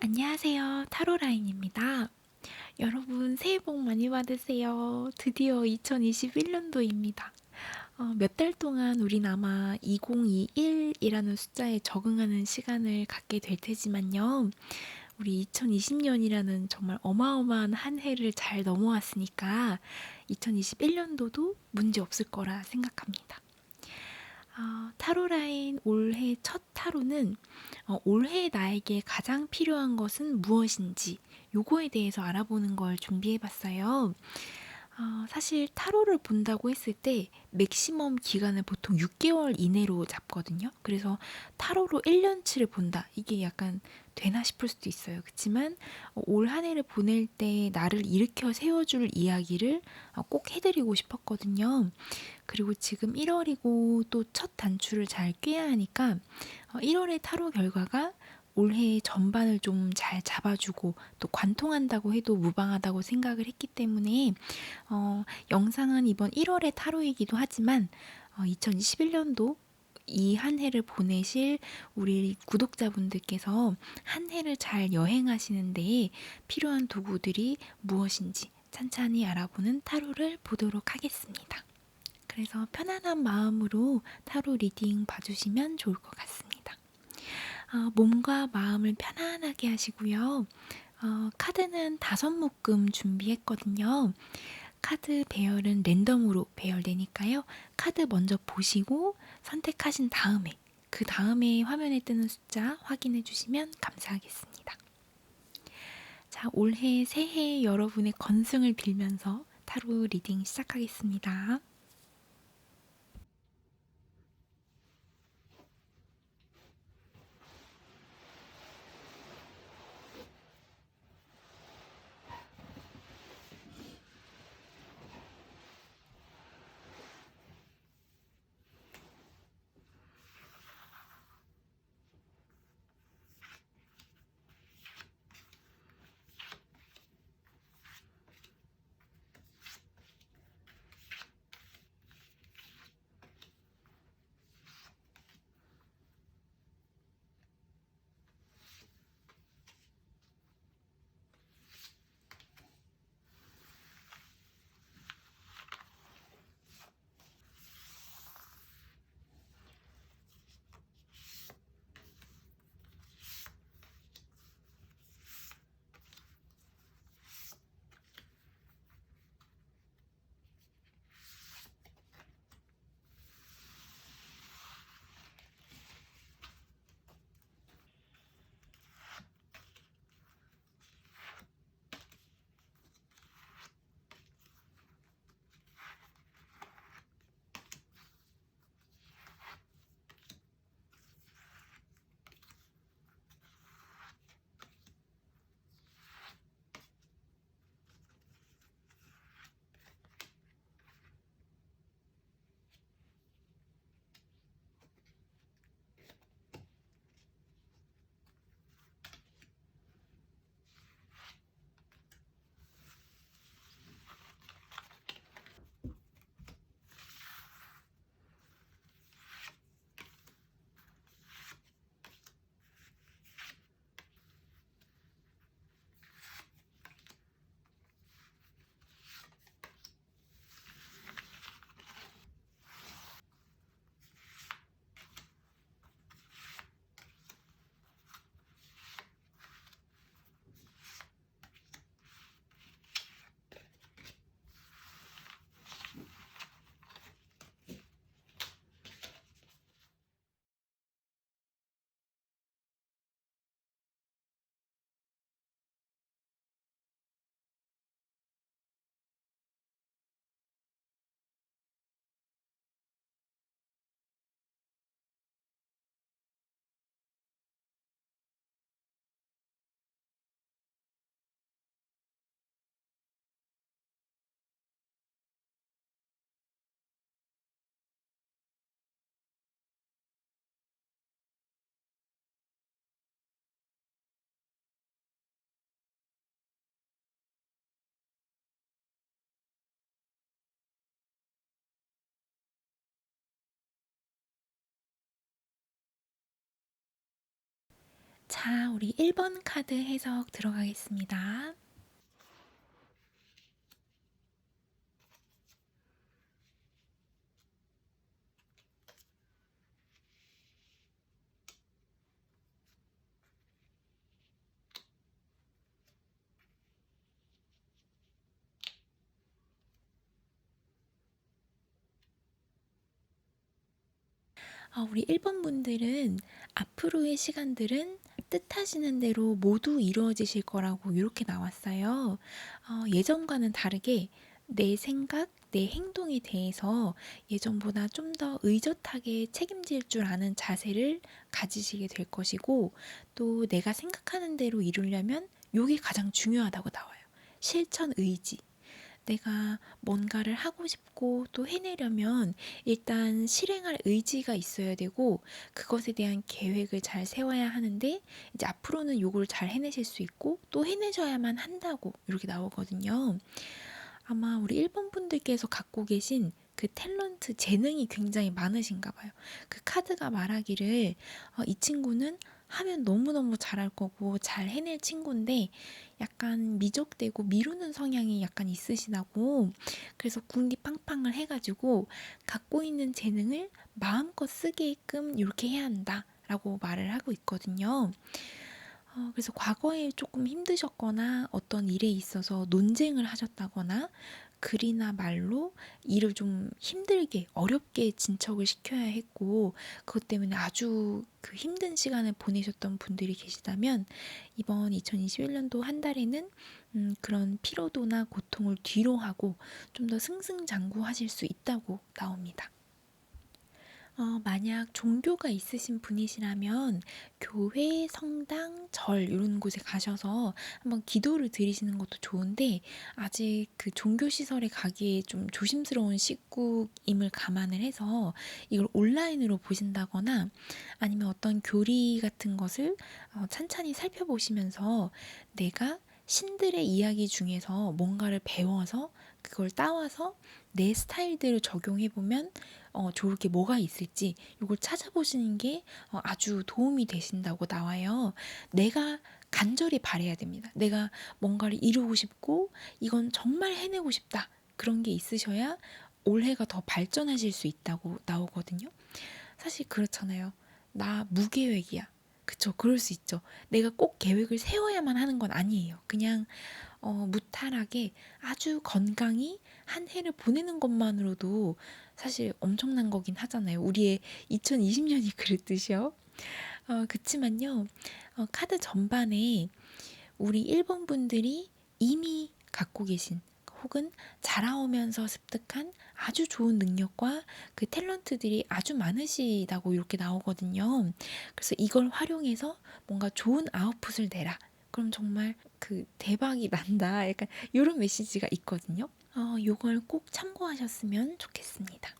안녕하세요. 타로라인입니다. 여러분, 새해 복 많이 받으세요. 드디어 2021년도입니다. 몇 달 동안 우린 아마 2021이라는 숫자에 적응하는 시간을 갖게 될 테지만요. 우리 2020년이라는 정말 어마어마한 한 해를 잘 넘어왔으니까 2021년도도 문제 없을 거라 생각합니다. 타로라인 올해 첫 타로는 올해 나에게 가장 필요한 것은 무엇인지 요거에 대해서 알아보는 걸 준비해 봤어요. 사실 타로를 본다고 했을 때 맥시멈 기간을 보통 6개월 이내로 잡거든요. 그래서 타로로 1년치를 본다. 이게 약간 되나 싶을 수도 있어요. 그렇지만 올 한 해를 보낼 때 나를 일으켜 세워줄 이야기를 꼭 해드리고 싶었거든요. 그리고 지금 1월이고 또 첫 단추를 잘 꿰야 하니까 1월의 타로 결과가 올해 전반을 좀 잘 잡아주고 또 관통한다고 해도 무방하다고 생각을 했기 때문에 영상은 이번 1월의 타로이기도 하지만 2021년도 이 한 해를 보내실 우리 구독자분들께서 한 해를 잘 여행하시는 데에 필요한 도구들이 무엇인지 찬찬히 알아보는 타로를 보도록 하겠습니다. 그래서 편안한 마음으로 타로 리딩 봐주시면 좋을 것 같습니다. 몸과 마음을 편안하게 하시고요. 카드는 5묶음 준비했거든요. 카드 배열은 랜덤으로 배열되니까요. 카드 먼저 보시고 선택하신 다음에 그 다음에 화면에 뜨는 숫자 확인해 주시면 감사하겠습니다. 자, 올해 새해 여러분의 건승을 빌면서 타로 리딩 시작하겠습니다. 자, 우리 1번 카드 해석 들어가겠습니다. 우리 1번 분들은 앞으로의 시간들은 뜻하시는 대로 모두 이루어지실 거라고 이렇게 나왔어요. 예전과는 다르게 내 생각, 내 행동에 대해서 예전보다 좀 더 의젓하게 책임질 줄 아는 자세를 가지시게 될 것이고, 또 내가 생각하는 대로 이루려면 이게 가장 중요하다고 나와요. 실천 의지. 내가 뭔가를 하고 싶고 또 해내려면 일단 실행할 의지가 있어야 되고, 그것에 대한 계획을 잘 세워야 하는데, 이제 앞으로는 요걸 잘 해내실 수 있고 또 해내셔야만 한다고 이렇게 나오거든요. 아마 우리 1번 분들께서 갖고 계신 그 탤런트, 재능이 굉장히 많으신가 봐요. 그 카드가 말하기를 이 친구는 하면 너무너무 잘할 거고 잘 해낼 친구인데 약간 미적대고 미루는 성향이 약간 있으시다고, 그래서 궁디팡팡을 해가지고 갖고 있는 재능을 마음껏 쓰게끔 이렇게 해야 한다라고 말을 하고 있거든요. 그래서 과거에 조금 힘드셨거나 어떤 일에 있어서 논쟁을 하셨다거나 글이나 말로 일을 좀 힘들게 어렵게 진척을 시켜야 했고, 그것 때문에 아주 그 힘든 시간을 보내셨던 분들이 계시다면 이번 2021년도 한 달에는 그런 피로도나 고통을 뒤로 하고 좀 더 승승장구하실 수 있다고 나옵니다. 만약 종교가 있으신 분이시라면 교회, 성당, 절 이런 곳에 가셔서 한번 기도를 드리시는 것도 좋은데, 아직 그 종교 시설에 가기에 좀 조심스러운 시국임을 감안을 해서 이걸 온라인으로 보신다거나 아니면 어떤 교리 같은 것을 찬찬히 살펴보시면서 내가 신들의 이야기 중에서 뭔가를 배워서 그걸 따와서 내 스타일대로 적용해보면 좋을 게 뭐가 있을지 이걸 찾아보시는 게 아주 도움이 되신다고 나와요. 내가 간절히 바라야 됩니다. 내가 뭔가를 이루고 싶고 이건 정말 해내고 싶다. 그런 게 있으셔야 올해가 더 발전하실 수 있다고 나오거든요. 사실 그렇잖아요. 나 무계획이야. 그쵸, 그럴 수 있죠. 내가 꼭 계획을 세워야만 하는 건 아니에요. 그냥 무탈하게 아주 건강히 한 해를 보내는 것만으로도 사실 엄청난 거긴 하잖아요. 우리의 2020년이 그랬듯이요. 그치만요, 카드 전반에 우리 1번 분들이 이미 갖고 계신 혹은 자라오면서 습득한 아주 좋은 능력과 그 탤런트들이 아주 많으시다고 이렇게 나오거든요. 그래서 이걸 활용해서 뭔가 좋은 아웃풋을 내라. 그럼 정말 그 대박이 난다. 약간 이런 메시지가 있거든요. 요걸 꼭 참고하셨으면 좋겠습니다.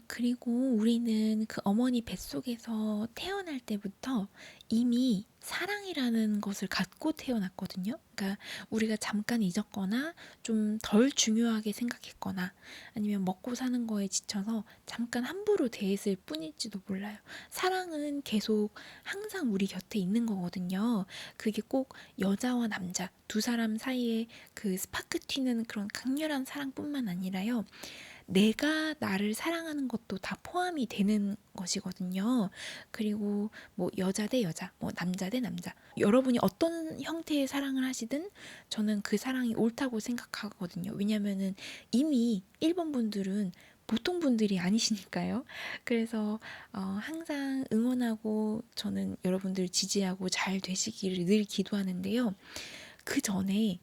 그리고 우리는 그 어머니 뱃속에서 태어날 때부터 이미 사랑이라는 것을 갖고 태어났거든요. 그러니까 우리가 잠깐 잊었거나 좀 덜 중요하게 생각했거나 아니면 먹고 사는 거에 지쳐서 잠깐 함부로 대했을 뿐일지도 몰라요. 사랑은 계속 항상 우리 곁에 있는 거거든요. 그게 꼭 여자와 남자 두 사람 사이에 그 스파크 튀는 그런 강렬한 사랑뿐만 아니라요. 내가 나를 사랑하는 것도 다 포함이 되는 것이거든요. 그리고 뭐 여자 대 여자, 뭐 남자 대 남자. 여러분이 어떤 형태의 사랑을 하시든 저는 그 사랑이 옳다고 생각하거든요. 왜냐면은 이미 1번 분들은 보통 분들이 아니시니까요. 그래서 항상 응원하고 저는 여러분들 지지하고 잘 되시기를 늘 기도하는데요. 그 전에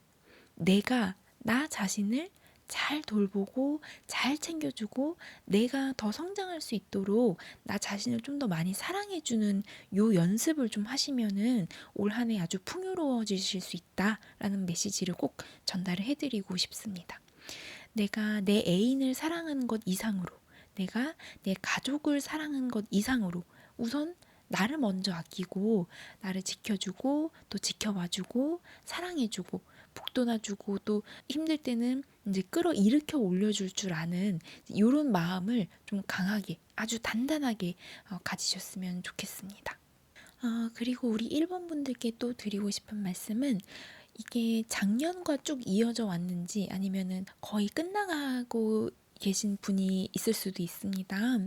내가 나 자신을 잘 돌보고 잘 챙겨주고 내가 더 성장할 수 있도록 나 자신을 좀 더 많이 사랑해주는 요 연습을 좀 하시면은 올 한 해 아주 풍요로워지실 수 있다라는 메시지를 꼭 전달을 해드리고 싶습니다. 내가 내 애인을 사랑하는 것 이상으로, 내가 내 가족을 사랑하는 것 이상으로 우선 나를 먼저 아끼고 나를 지켜주고 또 지켜봐주고 사랑해주고 북돋아주고 또 힘들 때는 이제 끌어일으켜 올려줄 줄 아는 이런 마음을 좀 강하게 아주 단단하게 가지셨으면 좋겠습니다. 그리고 우리 1번 분들께 또 드리고 싶은 말씀은 이게 작년과 쭉 이어져 왔는지 아니면은 거의 끝나가고 계신 분이 있을 수도 있습니다.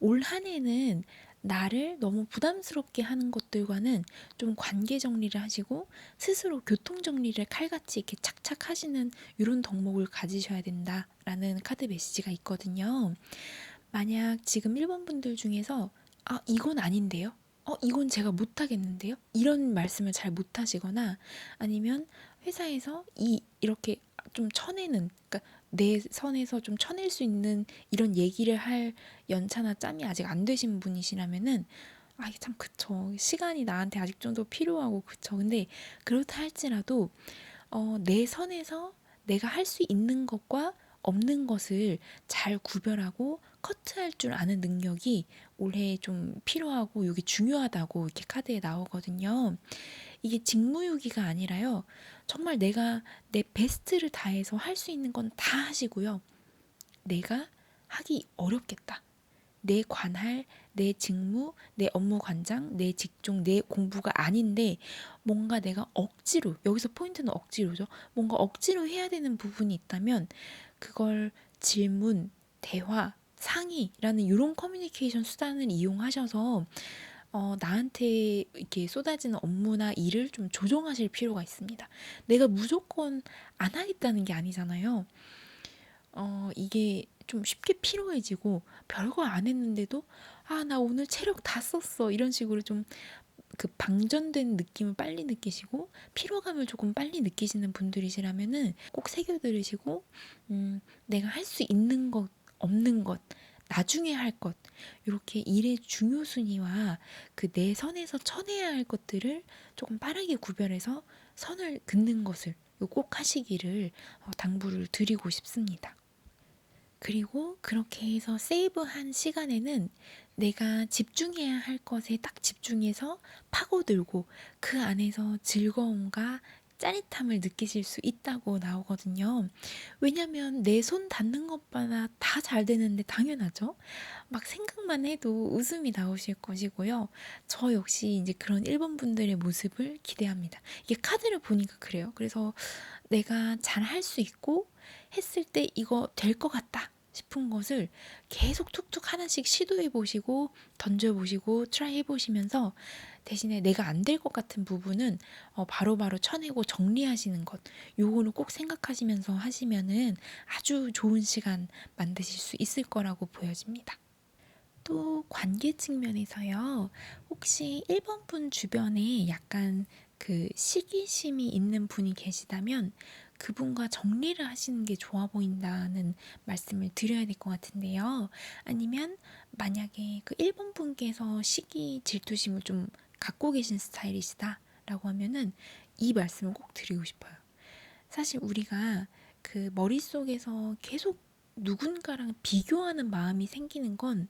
올 한 해는 나를 너무 부담스럽게 하는 것들과는 좀 관계 정리를 하시고 스스로 교통 정리를 칼같이 이렇게 착착 하시는 이런 덕목을 가지셔야 된다라는 카드 메시지가 있거든요. 만약 지금 1번 분들 중에서 이건 아닌데요? 이건 제가 못하겠는데요? 이런 말씀을 잘 못하시거나 아니면 회사에서 이렇게 좀 쳐내는, 그러니까 내 선에서 좀 쳐낼 수 있는 이런 얘기를 할 연차나 짬이 아직 안 되신 분이시라면은 이게 참 그쵸. 시간이 나한테 아직 좀 더 필요하고 그쵸. 근데 그렇다 할지라도 내 선에서 내가 할 수 있는 것과 없는 것을 잘 구별하고 커트할 줄 아는 능력이 올해 좀 필요하고 이게 중요하다고 이렇게 카드에 나오거든요. 이게 직무유기가 아니라요. 정말 내가 내 베스트를 다해서 할 수 있는 건 다 하시고요. 내가 하기 어렵겠다. 내 관할, 내 직무, 내 업무 관장, 내 직종, 내 공부가 아닌데 뭔가 내가 억지로, 여기서 포인트는 억지로죠. 뭔가 억지로 해야 되는 부분이 있다면 그걸 질문, 대화, 상의라는 이런 커뮤니케이션 수단을 이용하셔서 나한테 이렇게 쏟아지는 업무나 일을 좀 조정하실 필요가 있습니다. 내가 무조건 안 하겠다는 게 아니잖아요. 이게 좀 쉽게 피로해지고 별거 안 했는데도 나 오늘 체력 다 썼어. 이런 식으로 좀 그 방전된 느낌을 빨리 느끼시고 피로감을 조금 빨리 느끼시는 분들이시라면은 꼭 새겨 들으시고 내가 할 수 있는 것, 없는 것, 나중에 할 것, 이렇게 일의 중요 순위와 그 내 선에서 쳐내야 할 것들을 조금 빠르게 구별해서 선을 긋는 것을 꼭 하시기를 당부를 드리고 싶습니다. 그리고 그렇게 해서 세이브한 시간에는 내가 집중해야 할 것에 딱 집중해서 파고들고 그 안에서 즐거움과 짜릿함을 느끼실 수 있다고 나오거든요. 왜냐면 내 손 닿는 것마다 다 잘 되는데 당연하죠. 막 생각만 해도 웃음이 나오실 것이고요. 저 역시 이제 그런 1번 분들의 모습을 기대합니다. 이게 카드를 보니까 그래요. 그래서 내가 잘 할 수 있고 했을 때 이거 될 것 같다 싶은 것을 계속 툭툭 하나씩 시도해 보시고 던져 보시고 트라이 해 보시면서 대신에 내가 안 될 것 같은 부분은 바로바로 쳐내고 정리하시는 것, 요거는 꼭 생각하시면서 하시면은 아주 좋은 시간 만드실 수 있을 거라고 보여집니다. 또 관계 측면에서요. 혹시 1번 분 주변에 약간 그 시기심이 있는 분이 계시다면 그분과 정리를 하시는 게 좋아 보인다는 말씀을 드려야 될 것 같은데요. 아니면 만약에 그 1번 분께서 시기 질투심을 좀 갖고 계신 스타일이시다라고 하면은 이 말씀을 꼭 드리고 싶어요. 사실 우리가 그 머릿속에서 계속 누군가랑 비교하는 마음이 생기는 건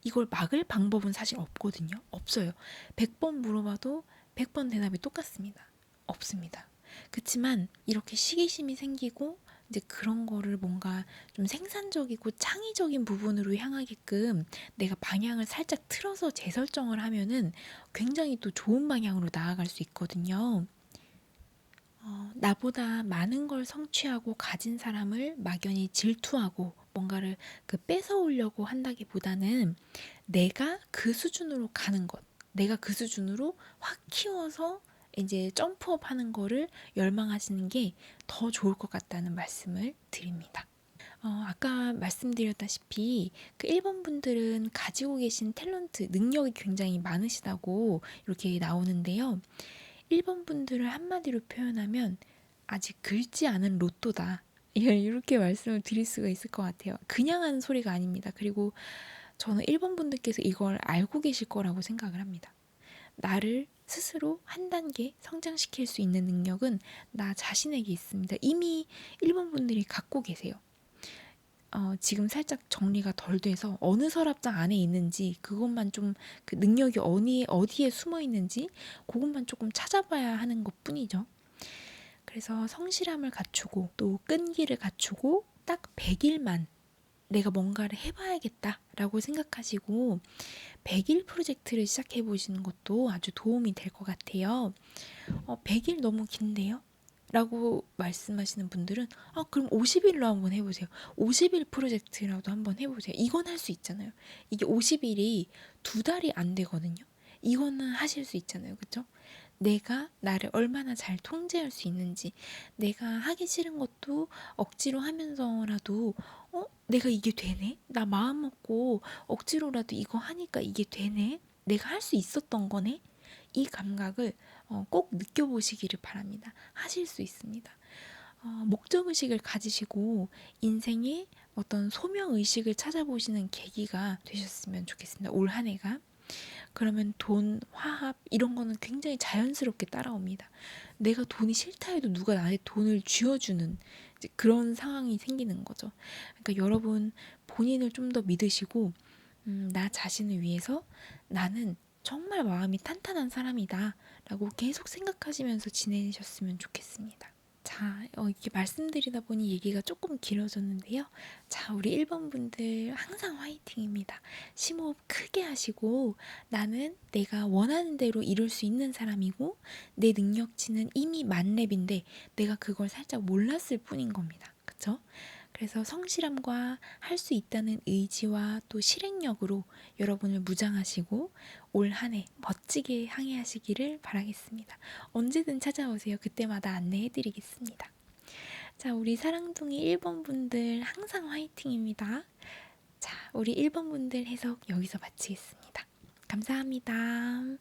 이걸 막을 방법은 사실 없거든요. 없어요. 100번 물어봐도 100번 대답이 똑같습니다. 없습니다. 그렇지만 이렇게 시기심이 생기고 이제 그런 거를 뭔가 좀 생산적이고 창의적인 부분으로 향하게끔 내가 방향을 살짝 틀어서 재설정을 하면은 굉장히 또 좋은 방향으로 나아갈 수 있거든요. 나보다 많은 걸 성취하고 가진 사람을 막연히 질투하고 뭔가를 그 뺏어오려고 한다기보다는 내가 그 수준으로 가는 것, 내가 그 수준으로 확 키워서 이제 점프업 하는 거를 열망하시는 게 더 좋을 것 같다는 말씀을 드립니다. 아까 말씀드렸다시피 그 1번 분들은 가지고 계신 탤런트, 능력이 굉장히 많으시다고 이렇게 나오는데요. 1번 분들을 한마디로 표현하면 아직 긁지 않은 로또다. 이렇게 말씀을 드릴 수가 있을 것 같아요. 그냥 하는 소리가 아닙니다. 그리고 저는 1번 분들께서 이걸 알고 계실 거라고 생각을 합니다. 나를 스스로 한 단계 성장시킬 수 있는 능력은 나 자신에게 있습니다. 이미 1번 분들이 갖고 계세요. 지금 살짝 정리가 덜 돼서 어느 서랍장 안에 있는지 그것만 좀 그 능력이 어디에 숨어 있는지 그것만 조금 찾아봐야 하는 것 뿐이죠. 그래서 성실함을 갖추고 또 끈기를 갖추고 딱 100일만 내가 뭔가를 해봐야겠다라고 생각하시고 100일 프로젝트를 시작해 보시는 것도 아주 도움이 될 것 같아요. 100일 너무 긴데요? 라고 말씀하시는 분들은 그럼 50일로 한번 해보세요. 50일 프로젝트라도 한번 해보세요. 이건 할 수 있잖아요. 이게 50일이 2달이 안 되거든요. 이거는 하실 수 있잖아요. 그쵸? 내가 나를 얼마나 잘 통제할 수 있는지, 내가 하기 싫은 것도 억지로 하면서라도 내가 이게 되네? 나 마음 먹고 억지로라도 이거 하니까 이게 되네? 내가 할 수 있었던 거네? 이 감각을 꼭 느껴보시기를 바랍니다. 하실 수 있습니다. 목적의식을 가지시고 인생의 어떤 소명의식을 찾아보시는 계기가 되셨으면 좋겠습니다. 올 한 해가. 그러면 돈, 화합 이런 거는 굉장히 자연스럽게 따라옵니다. 내가 돈이 싫다 해도 누가 나한테 돈을 쥐어주는 그런 상황이 생기는 거죠. 그러니까 여러분 본인을 좀 더 믿으시고 나 자신을 위해서 나는 정말 마음이 탄탄한 사람이다 라고 계속 생각하시면서 지내셨으면 좋겠습니다. 자, 이렇게 말씀드리다 보니 얘기가 조금 길어졌는데요. 자, 우리 1번 분들 항상 화이팅입니다. 심호흡 크게 하시고 나는 내가 원하는 대로 이룰 수 있는 사람이고 내 능력치는 이미 만렙인데 내가 그걸 살짝 몰랐을 뿐인 겁니다. 그쵸? 그래서 성실함과 할 수 있다는 의지와 또 실행력으로 여러분을 무장하시고 올 한 해 멋지게 항해하시기를 바라겠습니다. 언제든 찾아오세요. 그때마다 안내해드리겠습니다. 자, 우리 사랑둥이 1번 분들 항상 화이팅입니다. 자, 우리 1번 분들 해석 여기서 마치겠습니다. 감사합니다.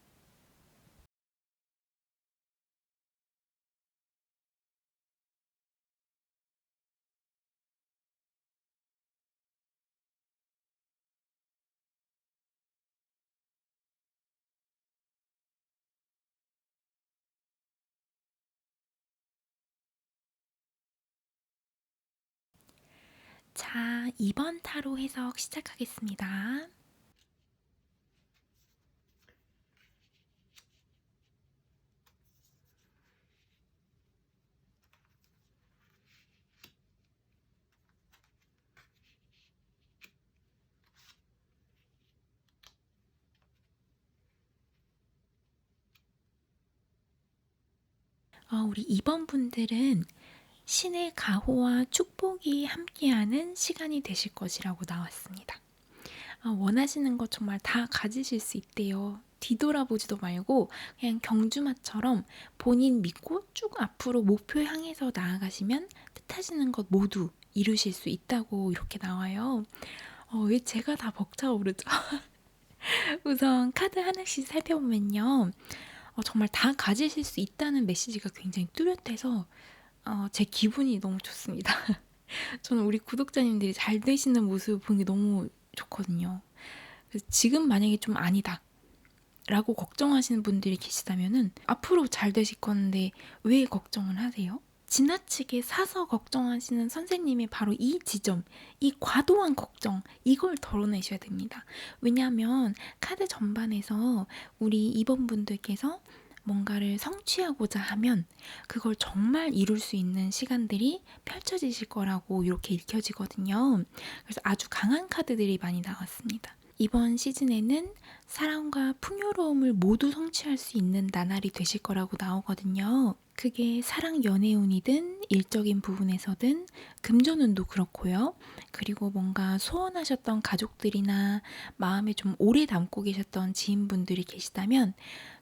자, 2번 타로 해석 시작하겠습니다. 우리 2번 분들은 신의 가호와 축복이 함께하는 시간이 되실 것이라고 나왔습니다. 원하시는 것 정말 다 가지실 수 있대요. 뒤돌아보지도 말고 그냥 경주마처럼 본인 믿고 쭉 앞으로 목표 향해서 나아가시면 뜻하시는 것 모두 이루실 수 있다고 이렇게 나와요. 왜 제가 다 벅차오르죠? 우선 카드 하나씩 살펴보면요. 정말 다 가지실 수 있다는 메시지가 굉장히 뚜렷해서 제 기분이 너무 좋습니다. 저는 우리 구독자님들이 잘 되시는 모습을 보는 게 너무 좋거든요. 그래서 지금 만약에 좀 아니다 라고 걱정하시는 분들이 계시다면은 앞으로 잘 되실 건데 왜 걱정을 하세요? 지나치게 사서 걱정하시는 선생님의 바로 이 지점, 이 과도한 걱정, 이걸 덜어내셔야 됩니다. 왜냐하면 카드 전반에서 우리 2번 분들께서 뭔가를 성취하고자 하면 그걸 정말 이룰 수 있는 시간들이 펼쳐지실 거라고 이렇게 읽혀지거든요. 그래서 아주 강한 카드들이 많이 나왔습니다. 이번 시즌에는 사랑과 풍요로움을 모두 성취할 수 있는 나날이 되실 거라고 나오거든요. 그게 사랑 연애운이든 일적인 부분에서든 금전운도 그렇고요. 그리고 뭔가 소원하셨던 가족들이나 마음에 좀 오래 담고 계셨던 지인분들이 계시다면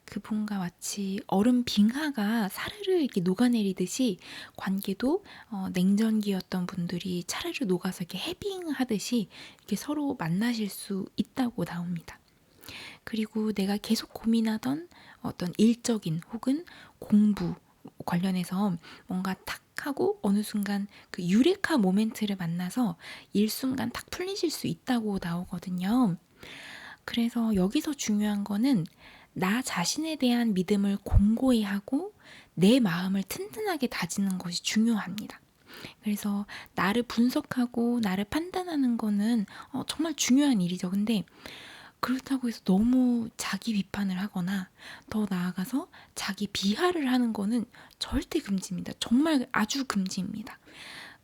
그분과 마치 얼음 빙하가 사르르 이렇게 녹아내리듯이 관계도 냉전기였던 분들이 차르르 녹아서 이렇게 해빙하듯이 이렇게 서로 만나실 수 있다고 나옵니다. 그리고 내가 계속 고민하던 어떤 일적인 혹은 공부 관련해서 뭔가 탁 하고 어느 순간 그 유레카 모멘트를 만나서 일순간 탁 풀리실 수 있다고 나오거든요. 그래서 여기서 중요한 거는 나 자신에 대한 믿음을 공고히 하고 내 마음을 튼튼하게 다지는 것이 중요합니다. 그래서 나를 분석하고 나를 판단하는 거는 정말 중요한 일이죠. 근데 그렇다고 해서 너무 자기 비판을 하거나 더 나아가서 자기 비하를 하는 거는 절대 금지입니다. 정말 아주 금지입니다.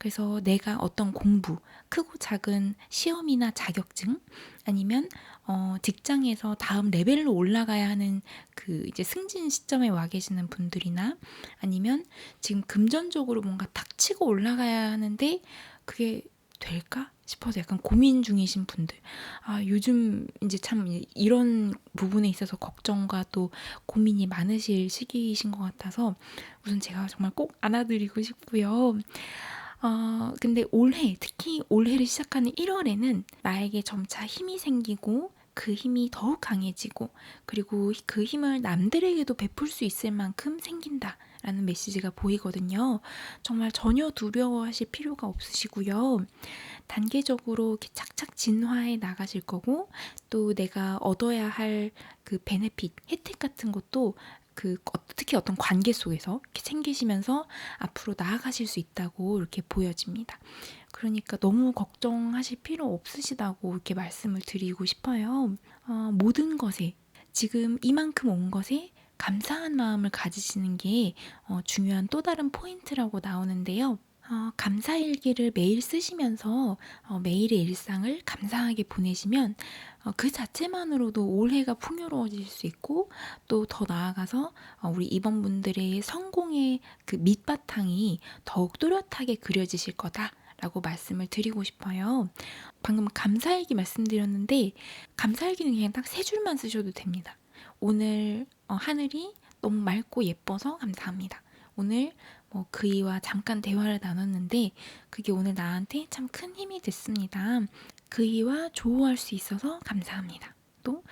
그래서 내가 어떤 공부, 크고 작은 시험이나 자격증, 아니면 직장에서 다음 레벨로 올라가야 하는 그 이제 승진 시점에 와 계시는 분들이나, 아니면 지금 금전적으로 뭔가 탁 치고 올라가야 하는데 그게 될까 싶어서 약간 고민 중이신 분들, 요즘 이제 참 이런 부분에 있어서 걱정과 또 고민이 많으실 시기이신 것 같아서 우선 제가 정말 꼭 안아드리고 싶고요. 근데 올해, 특히 올해를 시작하는 1월에는 나에게 점차 힘이 생기고 그 힘이 더욱 강해지고, 그리고 그 힘을 남들에게도 베풀 수 있을 만큼 생긴다 라는 메시지가 보이거든요. 정말 전혀 두려워하실 필요가 없으시고요. 단계적으로 이렇게 착착 진화해 나가실 거고, 또 내가 얻어야 할 그 베네핏, 혜택 같은 것도 특히 어떤 관계 속에서 이렇게 챙기시면서 앞으로 나아가실 수 있다고 이렇게 보여집니다. 그러니까 너무 걱정하실 필요 없으시다고 이렇게 말씀을 드리고 싶어요. 모든 것에, 지금 이만큼 온 것에 감사한 마음을 가지시는 게 중요한 또 다른 포인트라고 나오는데요. 감사일기를 매일 쓰시면서 매일의 일상을 감사하게 보내시면 그 자체만으로도 올해가 풍요로워질 수 있고, 또 더 나아가서 우리 임원분들의 성공의 그 밑바탕이 더욱 뚜렷하게 그려지실 거다라고 말씀을 드리고 싶어요. 방금 감사일기 말씀드렸는데, 감사일기는 그냥 딱 3줄만 쓰셔도 됩니다. 오늘 하늘이 너무 맑고 예뻐서 감사합니다. 오늘 그이와 잠깐 대화를 나눴는데 그게 오늘 나한테 참 큰 힘이 됐습니다. 그이와 조우할 수 있어서 감사합니다. 또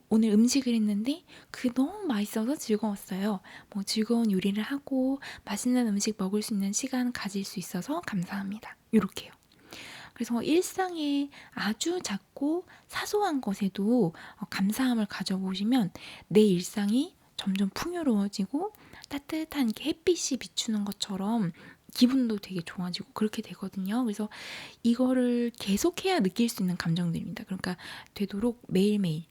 오늘 음식을 했는데 그게 너무 맛있어서 즐거웠어요. 즐거운 요리를 하고 맛있는 음식 먹을 수 있는 시간 가질 수 있어서 감사합니다. 이렇게요. 그래서 일상의 아주 작고 사소한 것에도 감사함을 가져보시면 내 일상이 점점 풍요로워지고 따뜻한 햇빛이 비추는 것처럼 기분도 되게 좋아지고 그렇게 되거든요. 그래서 이거를 계속해야 느낄 수 있는 감정들입니다. 그러니까 되도록 매일매일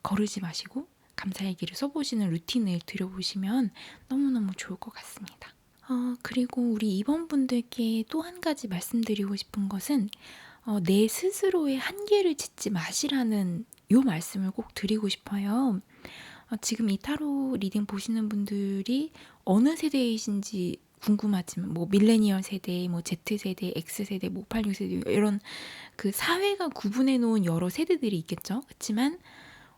거르지 마시고 감사일기를 써보시는 루틴을 들여보시면 너무너무 좋을 것 같습니다. 그리고 우리 임원분들께 또 한 가지 말씀드리고 싶은 것은 내 스스로의 한계를 짓지 마시라는 요 말씀을 꼭 드리고 싶어요. 지금 이 타로 리딩 보시는 분들이 어느 세대이신지 궁금하지만 밀레니얼 세대, Z세대, X세대, 86세대 이런 그 사회가 구분해 놓은 여러 세대들이 있겠죠. 그렇지만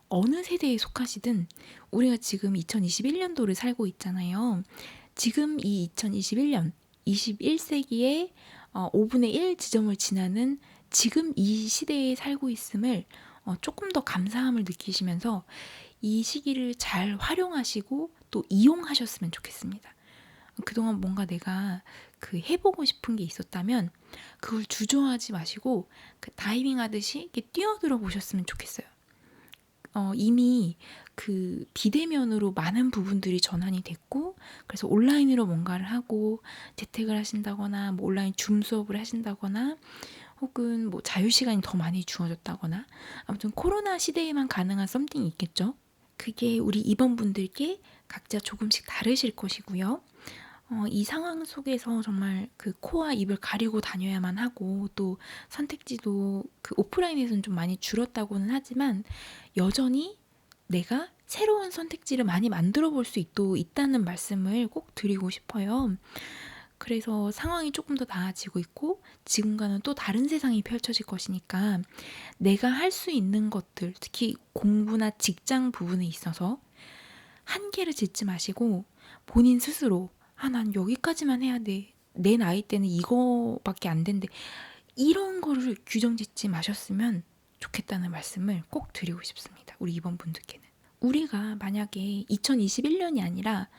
어느 세대에 속하시든 우리가 지금 2021년도를 살고 있잖아요. 지금 이 2021년 21세기에 5분의 1 지점을 지나는 지금 이 시대에 살고 있음을 조금 더 감사함을 느끼시면서 이 시기를 잘 활용하시고 또 이용하셨으면 좋겠습니다. 그동안 뭔가 내가 해보고 싶은 게 있었다면 그걸 주저하지 마시고 다이빙 하듯이 이렇게 뛰어들어 보셨으면 좋겠어요. 이미 비대면으로 많은 부분들이 전환이 됐고, 그래서 온라인으로 뭔가를 하고 재택을 하신다거나 온라인 줌 수업을 하신다거나 혹은 자유시간이 더 많이 주어졌다거나, 아무튼 코로나 시대에만 가능한 썸띵이 있겠죠. 그게 우리 임원분들께 각자 조금씩 다르실 것이고요. 이 상황 속에서 정말 코와 입을 가리고 다녀야만 하고, 또 선택지도 오프라인에서는 좀 많이 줄었다고는 하지만 여전히 내가 새로운 선택지를 많이 만들어 볼 수 있다는 말씀을 꼭 드리고 싶어요. 그래서 상황이 조금 더 나아지고 있고 지금과는 또 다른 세상이 펼쳐질 것이니까 내가 할 수 있는 것들, 특히 공부나 직장 부분에 있어서 한계를 짓지 마시고 본인 스스로 난 여기까지만 해야 돼. 내 나이 때는 이거밖에 안 된대. 이런 거를 규정 짓지 마셨으면 좋겠다는 말씀을 꼭 드리고 싶습니다. 우리 이번 분들께는. 우리가 만약에 2021년이 아니라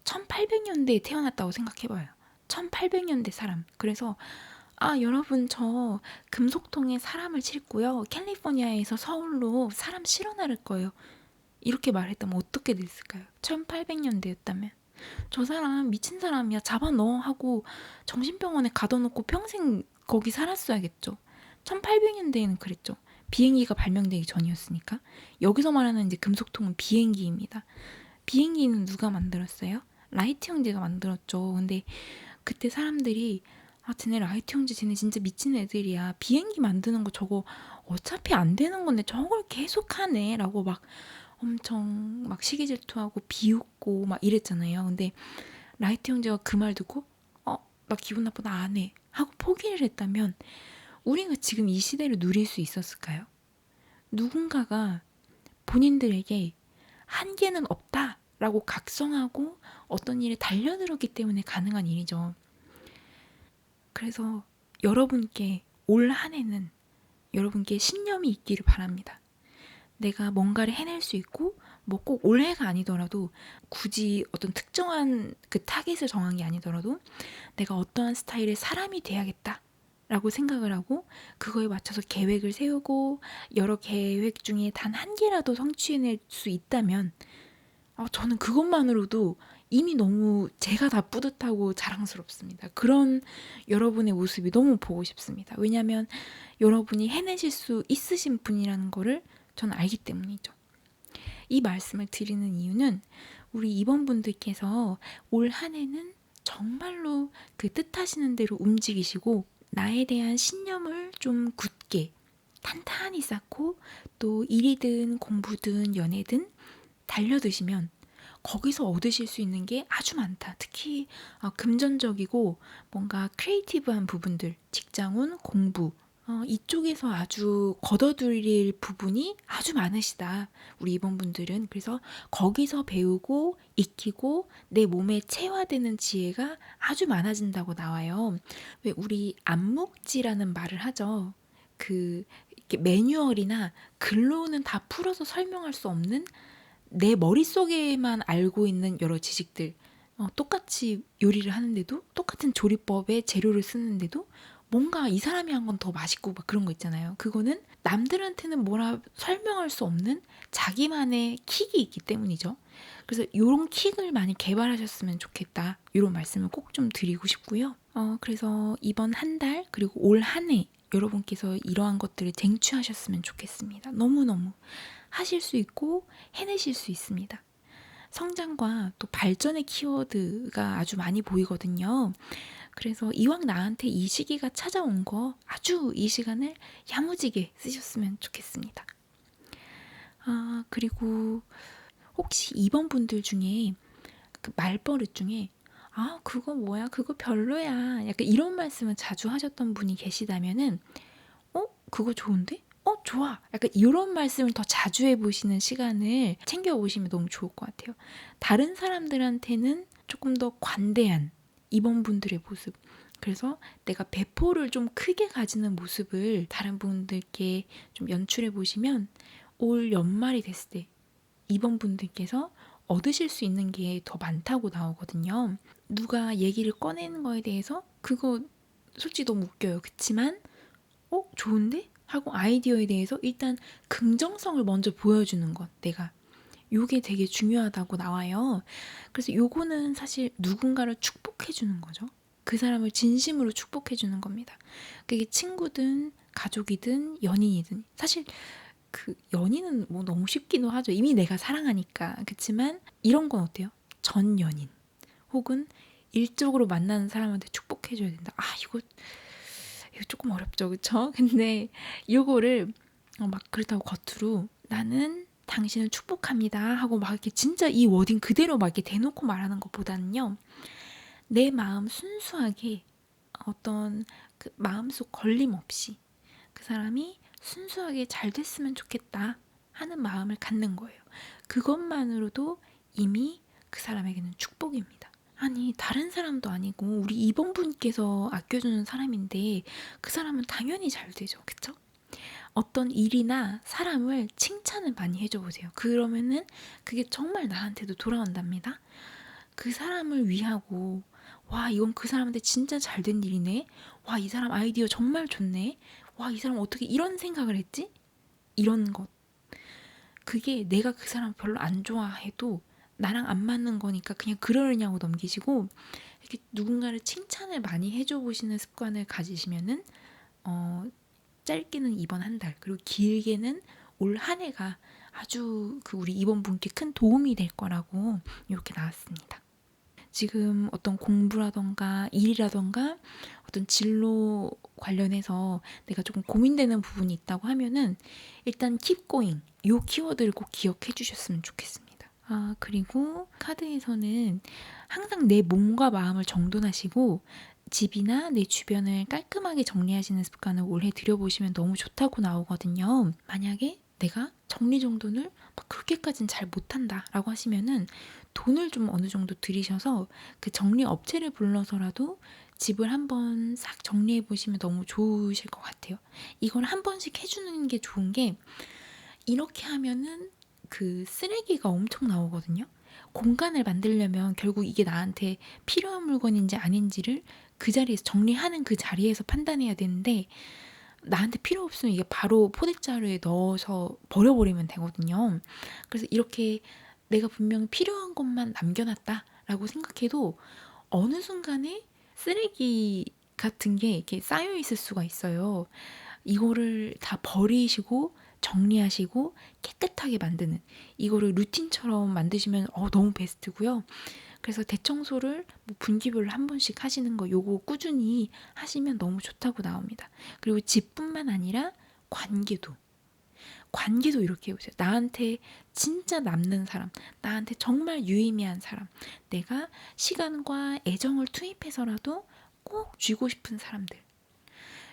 1800년대에 태어났다고 생각해봐요. 1800년대 사람. 그래서 여러분 저 금속통에 사람을 싣고요. 캘리포니아에서 서울로 사람 실어 나를 거예요. 이렇게 말했다면 어떻게 됐을까요? 1800년대였다면. 저 사람 미친 사람이야. 잡아 넣어 하고 정신병원에 가둬놓고 평생 거기 살았어야겠죠. 1800년대에는 그랬죠. 비행기가 발명되기 전이었으니까. 여기서 말하는 이제 금속통은 비행기입니다. 비행기는 누가 만들었어요? 라이트 형제가 만들었죠. 근데 그때 사람들이 아, 쟤네 라이트 형제 쟤네 진짜 미친 애들이야. 비행기 만드는 거 저거 어차피 안 되는 건데 저걸 계속 하네. 라고 막 엄청 막 시기 질투하고 비웃고 막 이랬잖아요. 근데 라이트 형제가 그 말 듣고 나 기분 나빠 나 안 해. 하고 포기를 했다면 우리가 지금 이 시대를 누릴 수 있었을까요? 누군가가 본인들에게 한계는 없다라고 각성하고 어떤 일에 달려들었기 때문에 가능한 일이죠. 그래서 여러분께 올 한 해는 여러분께 신념이 있기를 바랍니다. 내가 뭔가를 해낼 수 있고 뭐 꼭 올해가 아니더라도 굳이 어떤 특정한 그 타겟을 정한 게 아니더라도 내가 어떠한 스타일의 사람이 돼야겠다 라고 생각을 하고 그거에 맞춰서 계획을 세우고 여러 계획 중에 단 한 개라도 성취해낼 수 있다면 저는 그것만으로도 이미 너무 제가 다 뿌듯하고 자랑스럽습니다. 그런 여러분의 모습이 너무 보고 싶습니다. 왜냐하면 여러분이 해내실 수 있으신 분이라는 거를 저는 알기 때문이죠. 이 말씀을 드리는 이유는 우리 임원분들께서 올 한 해는 정말로 그 뜻하시는 대로 움직이시고 나에 대한 신념을 좀 굳게 탄탄히 쌓고 또 일이든 공부든 연애든 달려드시면 거기서 얻으실 수 있는 게 아주 많다. 특히 금전적이고 뭔가 크리에이티브한 부분들, 직장운, 공부 이쪽에서 아주 걷어들일 부분이 아주 많으시다. 우리 임원분들은. 그래서 거기서 배우고 익히고 내 몸에 체화되는 지혜가 아주 많아진다고 나와요. 왜 우리 안목지라는 말을 하죠. 그 이렇게 매뉴얼이나 글로는 다 풀어서 설명할 수 없는 내 머릿속에만 알고 있는 여러 지식들 똑같이 요리를 하는데도 똑같은 조리법의 재료를 쓰는데도 뭔가 이 사람이 한 건 더 맛있고 막 그런 거 있잖아요. 그거는 남들한테는 뭐라 설명할 수 없는 자기만의 킥이 있기 때문이죠. 그래서 이런 킥을 많이 개발하셨으면 좋겠다. 이런 말씀을 꼭 좀 드리고 싶고요. 그래서 이번 한 달 그리고 올 한 해 여러분께서 이러한 것들을 쟁취하셨으면 좋겠습니다. 너무너무 하실 수 있고 해내실 수 있습니다. 성장과 또 발전의 키워드가 아주 많이 보이거든요. 그래서 이왕 나한테 이 시기가 찾아온 거 아주 이 시간을 야무지게 쓰셨으면 좋겠습니다. 그리고 혹시 이번 분들 중에 그 말버릇 중에 그거 뭐야? 그거 별로야. 약간 이런 말씀을 자주 하셨던 분이 계시다면은 그거 좋은데? 좋아. 약간 이런 말씀을 더 자주 해보시는 시간을 챙겨보시면 너무 좋을 것 같아요. 다른 사람들한테는 조금 더 관대한 이번 분들의 모습. 그래서 내가 배포를 좀 크게 가지는 모습을 다른 분들께 좀 연출해 보시면 올 연말이 됐을 때 이번 분들께서 얻으실 수 있는 게 더 많다고 나오거든요. 누가 얘기를 꺼내는 거에 대해서 그거 솔직히 너무 웃겨요. 그치만 좋은데? 하고 아이디어에 대해서 일단 긍정성을 먼저 보여주는 것, 내가. 요게 되게 중요하다고 나와요. 그래서 요거는 사실 누군가를 축복해주는 거죠. 그 사람을 진심으로 축복해주는 겁니다. 그게 친구든 가족이든 연인이든. 사실 그 연인은 뭐 너무 쉽기도 하죠. 이미 내가 사랑하니까. 그치만 이런 건 어때요? 전 연인 혹은 일적으로 만나는 사람한테 축복해줘야 된다. 이거 조금 어렵죠, 그쵸? 근데 이거를 막 그렇다고 겉으로 나는 당신을 축복합니다 하고 막 이렇게 진짜 이 워딩 그대로 막 이렇게 대놓고 말하는 것보다는요, 내 마음 순수하게 어떤 그 마음속 걸림 없이 그 사람이 순수하게 잘 됐으면 좋겠다 하는 마음을 갖는 거예요. 그것만으로도 이미 그 사람에게는 축복입니다. 아니 다른 사람도 아니고 우리 이번분께서 아껴주는 사람인데 그 사람은 당연히 잘 되죠. 그쵸? 어떤 일이나 사람을 칭찬을 많이 해줘 보세요. 그러면은 그게 정말 나한테도 돌아온답니다. 그 사람을 위하고 와 이건 그 사람한테 진짜 잘 된 일이네. 와 이 사람 아이디어 정말 좋네. 와 이 사람 어떻게 이런 생각을 했지? 이런 것. 그게 내가 그 사람 별로 안 좋아해도 나랑 안 맞는 거니까 그냥 그러려냐고 넘기시고 이렇게 누군가를 칭찬을 많이 해줘 보시는 습관을 가지시면은 짧게는 이번 한 달 그리고 길게는 올 한 해가 아주 그 우리 이번 분께 큰 도움이 될 거라고 이렇게 나왔습니다. 지금 어떤 공부라던가 일이라던가 어떤 진로 관련해서 내가 조금 고민되는 부분이 있다고 하면은 일단 keep going 요 키워드를 꼭 기억해 주셨으면 좋겠습니다. 그리고 카드에서는 항상 내 몸과 마음을 정돈하시고 집이나 내 주변을 깔끔하게 정리하시는 습관을 올해 들여보시면 너무 좋다고 나오거든요. 만약에 내가 정리정돈을 막 그렇게까지는 잘 못한다 라고 하시면은 돈을 좀 어느 정도 들이셔서 그 정리 업체를 불러서라도 집을 한번 싹 정리해 보시면 너무 좋으실 것 같아요. 이걸 한 번씩 해주는 게 좋은 게 이렇게 하면은 그 쓰레기가 엄청 나오거든요. 공간을 만들려면 결국 이게 나한테 필요한 물건인지 아닌지를 그 자리에서 정리하는 그 자리에서 판단해야 되는데 나한테 필요 없으면 이게 바로 포대자루에 넣어서 버려버리면 되거든요. 그래서 이렇게 내가 분명히 필요한 것만 남겨놨다라고 생각해도 어느 순간에 쓰레기 같은 게 이렇게 쌓여 있을 수가 있어요. 이거를 다 버리시고 정리하시고 깨끗하게 만드는 이거를 루틴처럼 만드시면 너무 베스트고요. 그래서 대청소를 뭐 분기별로 한 번씩 하시는 거 요거 꾸준히 하시면 너무 좋다고 나옵니다. 그리고 집뿐만 아니라 관계도 이렇게 해보세요. 나한테 진짜 남는 사람, 나한테 정말 유의미한 사람, 내가 시간과 애정을 투입해서라도 꼭 쥐고 싶은 사람들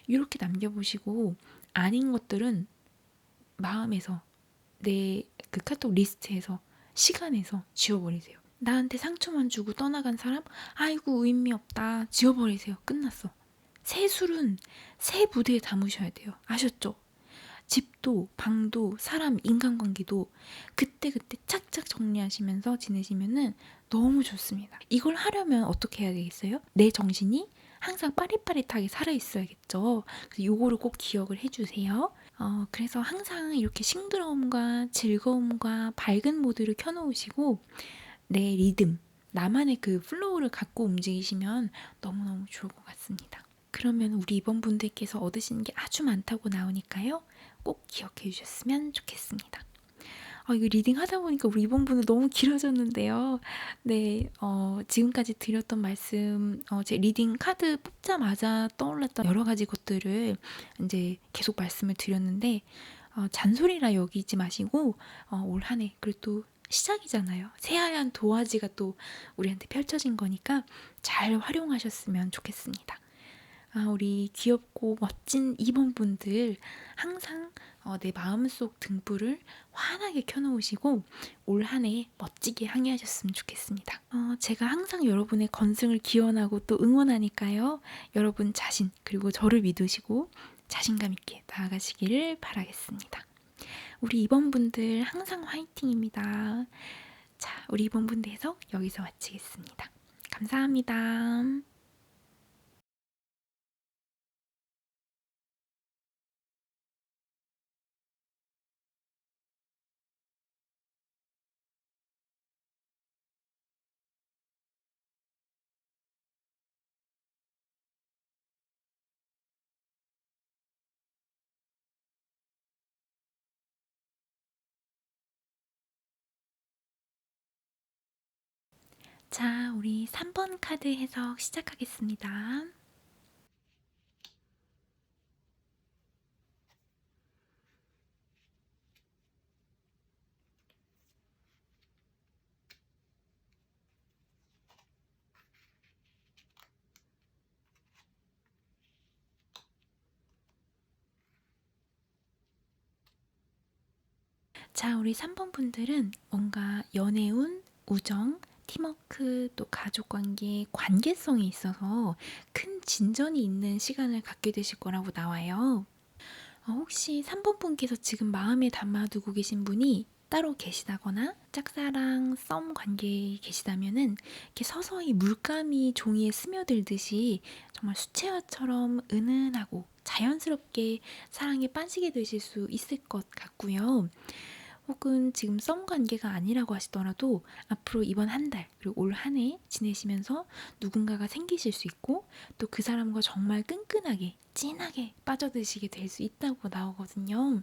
이렇게 남겨보시고 아닌 것들은 마음에서 내 그 카톡 리스트에서 시간에서 지워버리세요. 나한테 상처만 주고 떠나간 사람 아이고 의미 없다 지워버리세요. 끝났어. 새 술은 새 부대에 담으셔야 돼요. 아셨죠? 집도 방도 사람 인간관계도 그때그때 착착 정리하시면서 지내시면은 너무 좋습니다. 이걸 하려면 어떻게 해야 되겠어요? 내 정신이 항상 빠릿빠릿하게 살아있어야겠죠. 그래서 요거를 꼭 기억을 해주세요. 그래서 항상 이렇게 싱그러움과 즐거움과 밝은 모드를 켜놓으시고 내 리듬, 나만의 그 플로우를 갖고 움직이시면 너무너무 좋을 것 같습니다. 그러면 우리 입원분들께서 얻으시는 게 아주 많다고 나오니까요. 꼭 기억해 주셨으면 좋겠습니다. 이거 리딩 하다 보니까 우리 입원분은 너무 길어졌는데요. 네, 지금까지 드렸던 말씀, 제 리딩 카드 뽑자마자 떠올랐던 여러 가지 것들을 이제 계속 말씀을 드렸는데, 잔소리라 여기지 마시고, 올 한 해, 그리고 또 시작이잖아요. 새하얀 도화지가 또 우리한테 펼쳐진 거니까 잘 활용하셨으면 좋겠습니다. 우리 귀엽고 멋진 입원분들 항상 내 마음속 등불을 환하게 켜놓으시고 올 한 해 멋지게 항해하셨으면 좋겠습니다. 제가 항상 여러분의 건승을 기원하고 또 응원하니까요. 여러분 자신 그리고 저를 믿으시고 자신감 있게 나아가시기를 바라겠습니다. 우리 입원분들 항상 화이팅입니다. 자, 우리 입원분들 해석 여기서 마치겠습니다. 감사합니다. 자, 우리 3번 카드 해석 시작하겠습니다. 자, 우리 3번 분들은 뭔가 연애운, 우정, 팀워크, 또 가족관계, 관계성이 있어서 큰 진전이 있는 시간을 갖게 되실 거라고 나와요. 혹시 3번 분께서 지금 마음에 담아두고 계신 분이 따로 계시다거나 짝사랑, 썸 관계에 계시다면은 이렇게 서서히 물감이 종이에 스며들듯이 정말 수채화처럼 은은하고 자연스럽게 사랑에 빠지게 되실 수 있을 것 같고요. 혹은 지금 썸 관계가 아니라고 하시더라도 앞으로 이번 한 달 그리고 올 한 해 지내시면서 누군가가 생기실 수 있고 또 그 사람과 정말 끈끈하게 진하게 빠져드시게 될 수 있다고 나오거든요.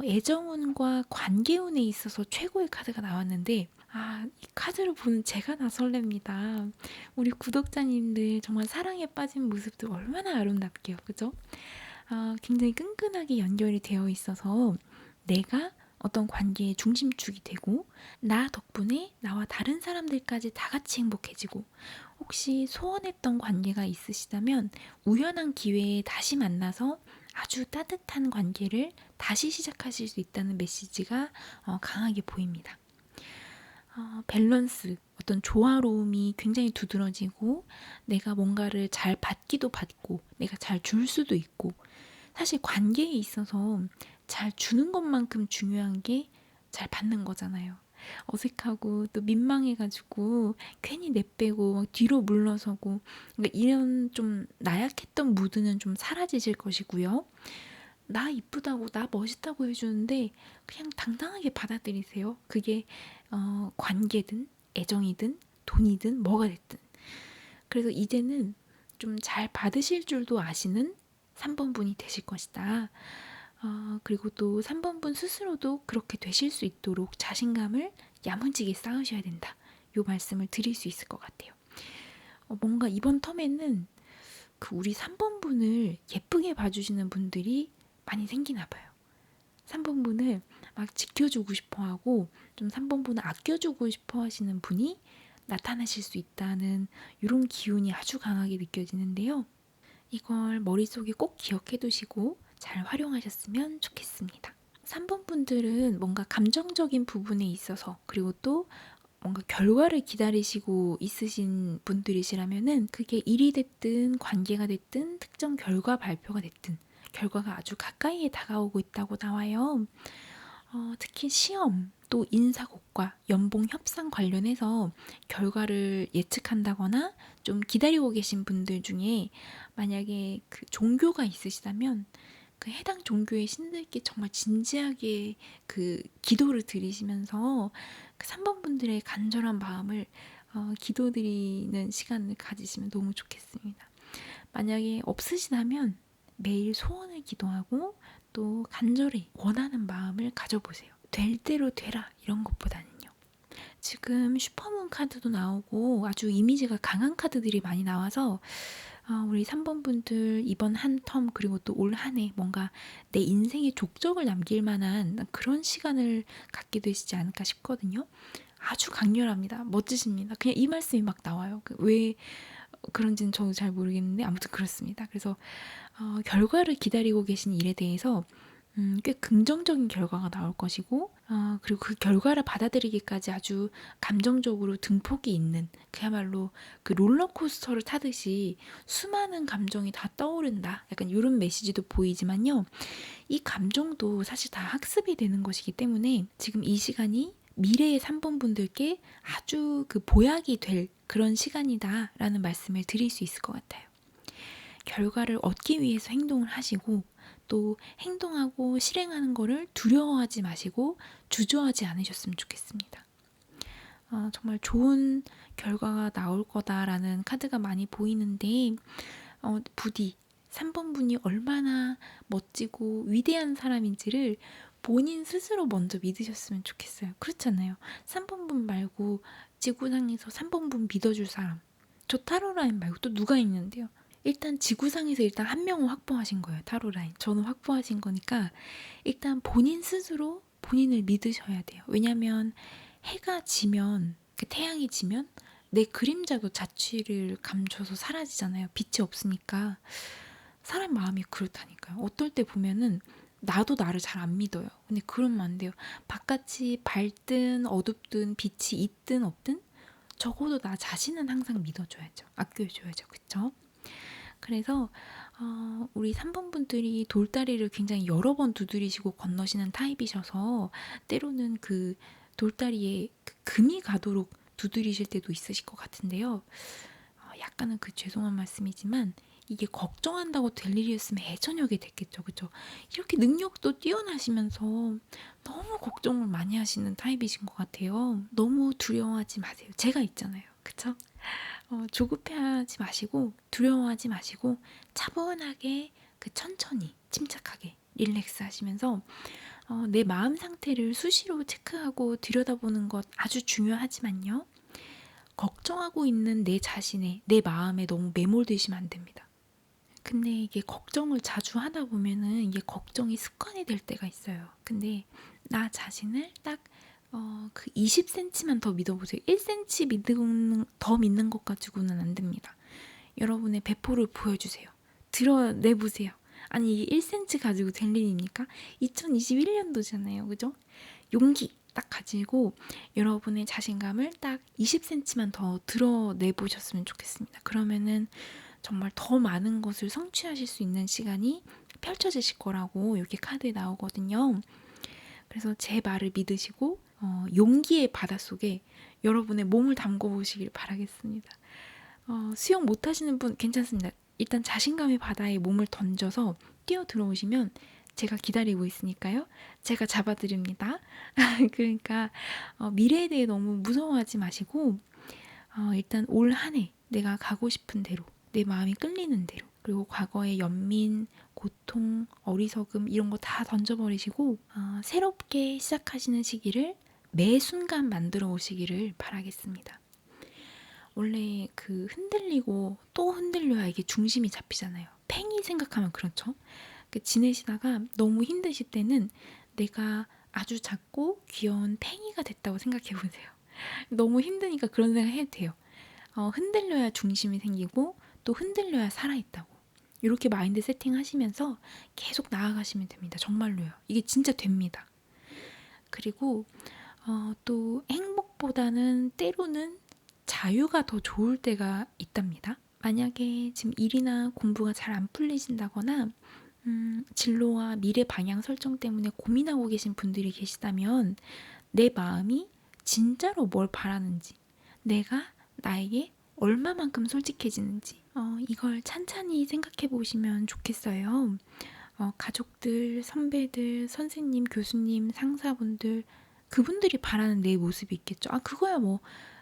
애정운과 관계운에 있어서 최고의 카드가 나왔는데 이 카드를 보는 제가 다 설렙니다. 우리 구독자님들 정말 사랑에 빠진 모습도 얼마나 아름답게요. 그죠? 굉장히 끈끈하게 연결이 되어 있어서 내가 어떤 관계의 중심축이 되고 나 덕분에 나와 다른 사람들까지 다 같이 행복해지고 혹시 소원했던 관계가 있으시다면 우연한 기회에 다시 만나서 아주 따뜻한 관계를 다시 시작하실 수 있다는 메시지가 강하게 보입니다. 밸런스, 어떤 조화로움이 굉장히 두드러지고 내가 뭔가를 잘 받기도 받고 내가 잘 줄 수도 있고 사실 관계에 있어서 잘 주는 것만큼 중요한 게 잘 받는 거잖아요. 어색하고 또 민망해가지고 괜히 내빼고 막 뒤로 물러서고 그러니까 이런 좀 나약했던 무드는 좀 사라지실 것이고요. 나 이쁘다고 나 멋있다고 해주는데 그냥 당당하게 받아들이세요. 그게 관계든 애정이든 돈이든 뭐가 됐든. 그래서 이제는 좀 잘 받으실 줄도 아시는 3번 분이 되실 것이다. 그리고 또 3번 분 스스로도 그렇게 되실 수 있도록 자신감을 야무지게 쌓으셔야 된다. 요 말씀을 드릴 수 있을 것 같아요. 뭔가 이번 텀에는 그 우리 3번 분을 예쁘게 봐주시는 분들이 많이 생기나 봐요. 3번 분을 막 지켜주고 싶어 하고 좀 3번 분을 아껴주고 싶어 하시는 분이 나타나실 수 있다는 이런 기운이 아주 강하게 느껴지는데요. 이걸 머릿속에 꼭 기억해 두시고 잘 활용하셨으면 좋겠습니다. 3번 분들은 뭔가 감정적인 부분에 있어서 그리고 또 뭔가 결과를 기다리시고 있으신 분들이시라면은 그게 일이 됐든 관계가 됐든 특정 결과 발표가 됐든 결과가 아주 가까이에 다가오고 있다고 나와요. 특히 시험, 또 인사고과, 연봉 협상 관련해서 결과를 예측한다거나 좀 기다리고 계신 분들 중에 만약에 그 종교가 있으시다면 그 해당 종교의 신들께 정말 진지하게 그 기도를 드리시면서 그 3번 분들의 간절한 마음을 기도드리는 시간을 가지시면 너무 좋겠습니다. 만약에 없으시다면 매일 소원을 기도하고 또 간절히 원하는 마음을 가져보세요. 될 대로 되라 이런 것보다는요. 지금 슈퍼문 카드도 나오고 아주 이미지가 강한 카드들이 많이 나와서 우리 3번 분들 이번 한 텀 그리고 또 올 한 해 뭔가 내 인생의 족적을 남길 만한 그런 시간을 갖게 되시지 않을까 싶거든요. 아주 강렬합니다. 멋지십니다. 그냥 이 말씀이 막 나와요. 왜 그런지는 저도 잘 모르겠는데 아무튼 그렇습니다. 그래서 결과를 기다리고 계신 일에 대해서 꽤 긍정적인 결과가 나올 것이고 그리고 그 결과를 받아들이기까지 아주 감정적으로 등폭이 있는 그야말로 그 롤러코스터를 타듯이 수많은 감정이 다 떠오른다. 약간 이런 메시지도 보이지만요. 이 감정도 사실 다 학습이 되는 것이기 때문에 지금 이 시간이 미래의 3번 분들께 아주 그 보약이 될 그런 시간이다라는 말씀을 드릴 수 있을 것 같아요. 결과를 얻기 위해서 행동을 하시고 또 행동하고 실행하는 거를 두려워하지 마시고 주저하지 않으셨으면 좋겠습니다. 정말 좋은 결과가 나올 거다라는 카드가 많이 보이는데 부디 3번 분이 얼마나 멋지고 위대한 사람인지를 본인 스스로 먼저 믿으셨으면 좋겠어요. 그렇잖아요. 3번 분 말고 지구상에서 3번 분 믿어줄 사람 저 타로라인 말고 또 누가 있는데요. 일단 지구상에서 일단 한 명은 확보하신 거예요. 타로라인. 저는 확보하신 거니까 일단 본인 스스로 본인을 믿으셔야 돼요. 왜냐면 해가 지면 그 태양이 지면 내 그림자도 자취를 감춰서 사라지잖아요. 빛이 없으니까. 사람 마음이 그렇다니까요. 어떨 때 보면은 나도 나를 잘 안 믿어요. 근데 그러면 안 돼요. 바깥이 밝든 어둡든 빛이 있든 없든 적어도 나 자신은 항상 믿어줘야죠. 아껴줘야죠. 그쵸? 그래서 우리 3번 분들이 돌다리를 굉장히 여러 번 두드리시고 건너시는 타입이셔서 때로는 그 돌다리에 그 금이 가도록 두드리실 때도 있으실 것 같은데요. 약간은 그 죄송한 말씀이지만 이게 걱정한다고 될 일이었으면 해저녁에 됐겠죠. 그죠? 이렇게 능력도 뛰어나시면서 너무 걱정을 많이 하시는 타입이신 것 같아요. 너무 두려워하지 마세요. 제가 있잖아요. 그쵸? 조급해하지 마시고 두려워하지 마시고 차분하게 그 천천히 침착하게 릴렉스 하시면서 내 마음 상태를 수시로 체크하고 들여다보는 것 아주 중요하지만요. 걱정하고 있는 내 자신의, 내 마음에 너무 매몰되시면 안 됩니다. 근데 이게 걱정을 자주 하다 보면은 이게 걱정이 습관이 될 때가 있어요. 근데 나 자신을 딱 그 20cm만 더 믿어보세요. 1cm 더 믿는 것 가지고는 안 됩니다. 여러분의 배포를 보여주세요. 드러내보세요. 아니 이게 1cm 가지고 될 일입니까? 2021년도잖아요. 그죠? 용기 딱 가지고 여러분의 자신감을 딱 20cm만 더 드러내보셨으면 좋겠습니다. 그러면은 정말 더 많은 것을 성취하실 수 있는 시간이 펼쳐지실 거라고 이렇게 카드에 나오거든요. 그래서 제 말을 믿으시고 용기의 바닷속에 여러분의 몸을 담궈 보시길 바라겠습니다. 수영 못하시는 분 괜찮습니다. 일단 자신감의 바다에 몸을 던져서 뛰어 들어오시면 제가 기다리고 있으니까요. 제가 잡아드립니다. 그러니까 미래에 대해 너무 무서워하지 마시고 일단 올 한 해 내가 가고 싶은 대로 내 마음이 끌리는 대로 그리고 과거의 연민, 고통, 어리석음 이런 거 다 던져버리시고 새롭게 시작하시는 시기를 매 순간 만들어 오시기를 바라겠습니다. 원래 그 흔들리고 또 흔들려야 이게 중심이 잡히잖아요. 팽이 생각하면 그렇죠. 지내시다가 너무 힘드실 때는 내가 아주 작고 귀여운 팽이가 됐다고 생각해 보세요. 너무 힘드니까 그런 생각 해도 돼요. 흔들려야 중심이 생기고 또 흔들려야 살아있다고. 이렇게 마인드 세팅 하시면서 계속 나아가시면 됩니다. 정말로요. 이게 진짜 됩니다. 그리고 또 행복보다는 때로는 자유가 더 좋을 때가 있답니다. 만약에 지금 일이나 공부가 잘 안 풀리신다거나 진로와 미래 방향 설정 때문에 고민하고 계신 분들이 계시다면 내 마음이 진짜로 뭘 바라는지 내가 나에게 얼마만큼 솔직해지는지 이걸 찬찬히 생각해 보시면 좋겠어요. 가족들, 선배들, 선생님, 교수님, 상사분들 그분들이 바라는 내 모습이 있겠죠. 그거야 뭐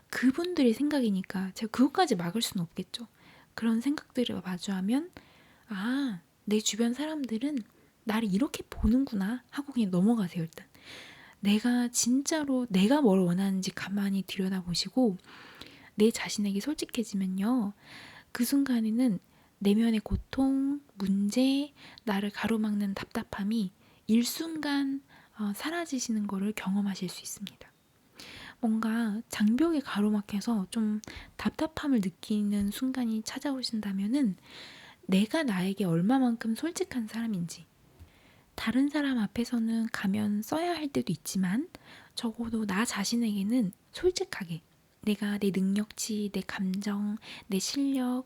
그분들의 생각이니까 제가 그것까지 막을 수는 없겠죠. 그런 생각들을 마주하면 내 주변 사람들은 나를 이렇게 보는구나 하고 그냥 넘어가세요. 일단 내가 진짜로 내가 뭘 원하는지 가만히 들여다보시고 내 자신에게 솔직해지면요. 그 순간에는 내면의 고통, 문제, 나를 가로막는 답답함이 일순간 사라지시는 것을 경험하실 수 있습니다. 뭔가 장벽에 가로막혀서 좀 답답함을 느끼는 순간이 찾아오신다면은 내가 나에게 얼마만큼 솔직한 사람인지 다른 사람 앞에서는 가면 써야 할 때도 있지만 적어도 나 자신에게는 솔직하게 내가 내 능력치, 내 감정, 내 실력,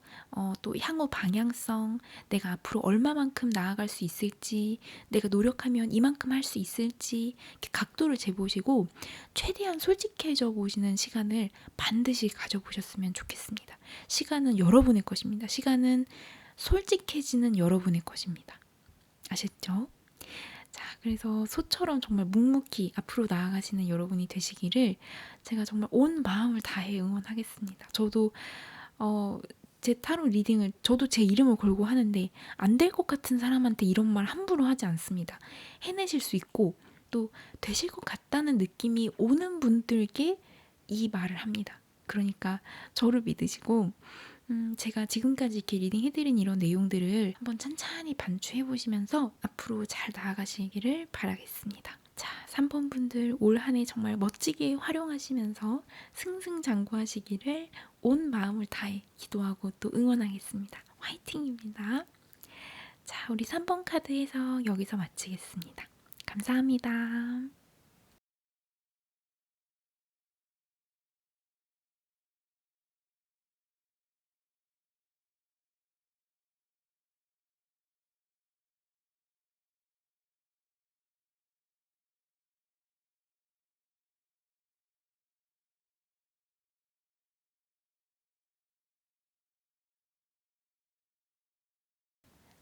또 향후 방향성, 내가 앞으로 얼마만큼 나아갈 수 있을지, 내가 노력하면 이만큼 할 수 있을지 이렇게 각도를 재보시고 최대한 솔직해져 보시는 시간을 반드시 가져보셨으면 좋겠습니다. 시간은 여러분의 것입니다. 시간은 솔직해지는 여러분의 것입니다. 아셨죠? 자, 그래서 소처럼 정말 묵묵히 앞으로 나아가시는 여러분이 되시기를 제가 정말 온 마음을 다해 응원하겠습니다. 저도 제 타로 리딩을 저도 제 이름을 걸고 하는데 안 될 것 같은 사람한테 이런 말 함부로 하지 않습니다. 해내실 수 있고 또 되실 것 같다는 느낌이 오는 분들께 이 말을 합니다. 그러니까 저를 믿으시고 제가 지금까지 이렇게 리딩 해드린 이런 내용들을 한번 찬찬히 반추해 보시면서 앞으로 잘 나아가시기를 바라겠습니다. 자, 3번 분들 올 한 해 정말 멋지게 활용하시면서 승승장구하시기를 온 마음을 다해 기도하고 또 응원하겠습니다. 화이팅입니다. 자, 우리 3번 카드 해석 여기서 마치겠습니다. 감사합니다.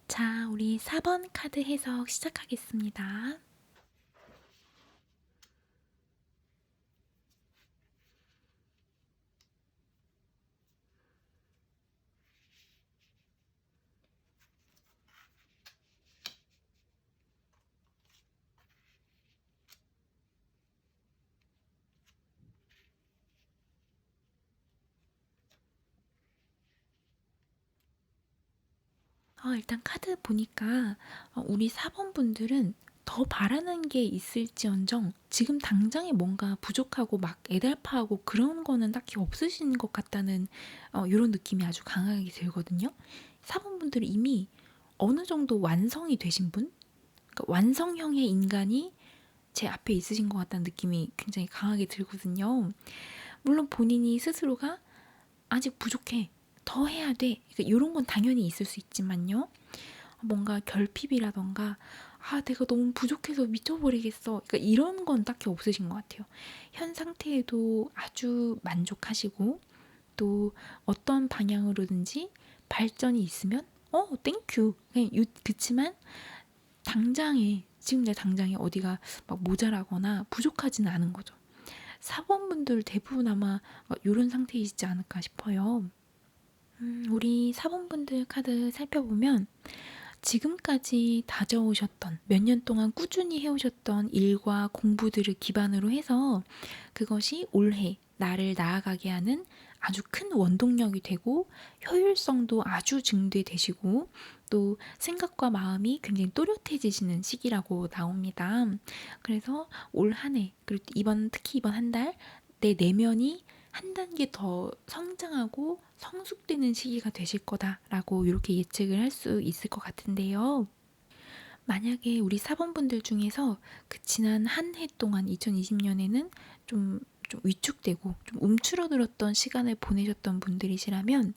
자, 우리 4번 카드 해석 시작하겠습니다. 일단 카드 보니까 우리 4번 분들은 더 바라는 게 있을지언정 지금 당장에 뭔가 부족하고 막 애달파하고 그런 거는 딱히 없으신 것 같다는 이런 느낌이 아주 강하게 들거든요. 4번 분들은 이미 어느 정도 완성이 되신 분? 그러니까 완성형의 인간이 제 앞에 있으신 것 같다는 느낌이 굉장히 강하게 들거든요. 물론 본인이 스스로가 아직 부족해, 더 해야 돼, 그러니까 이런 건 당연히 있을 수 있지만요. 뭔가 결핍이라던가 내가 너무 부족해서 미쳐버리겠어, 그러니까 이런 건 딱히 없으신 것 같아요. 현 상태에도 아주 만족하시고 또 어떤 방향으로든지 발전이 있으면 땡큐 그냥 그치만 당장에 지금 내 당장에 어디가 막 모자라거나 부족하지는 않은 거죠. 4번분들 대부분 아마 이런 상태이시지 않을까 싶어요. 우리 4번분들 카드 살펴보면 지금까지 다져오셨던 몇 년 동안 꾸준히 해오셨던 일과 공부들을 기반으로 해서 그것이 올해 나를 나아가게 하는 아주 큰 원동력이 되고 효율성도 아주 증대되시고 또 생각과 마음이 굉장히 또렷해지시는 시기라고 나옵니다. 그래서 올 한 해, 그리고 특히 이번 한 달, 내 내면이 한 단계 더 성장하고 성숙되는 시기가 되실 거다라고 이렇게 예측을 할 수 있을 것 같은데요. 만약에 우리 사번분들 중에서 그 지난 한 해 동안 2020년에는 좀 위축되고 좀 움츠러들었던 시간을 보내셨던 분들이시라면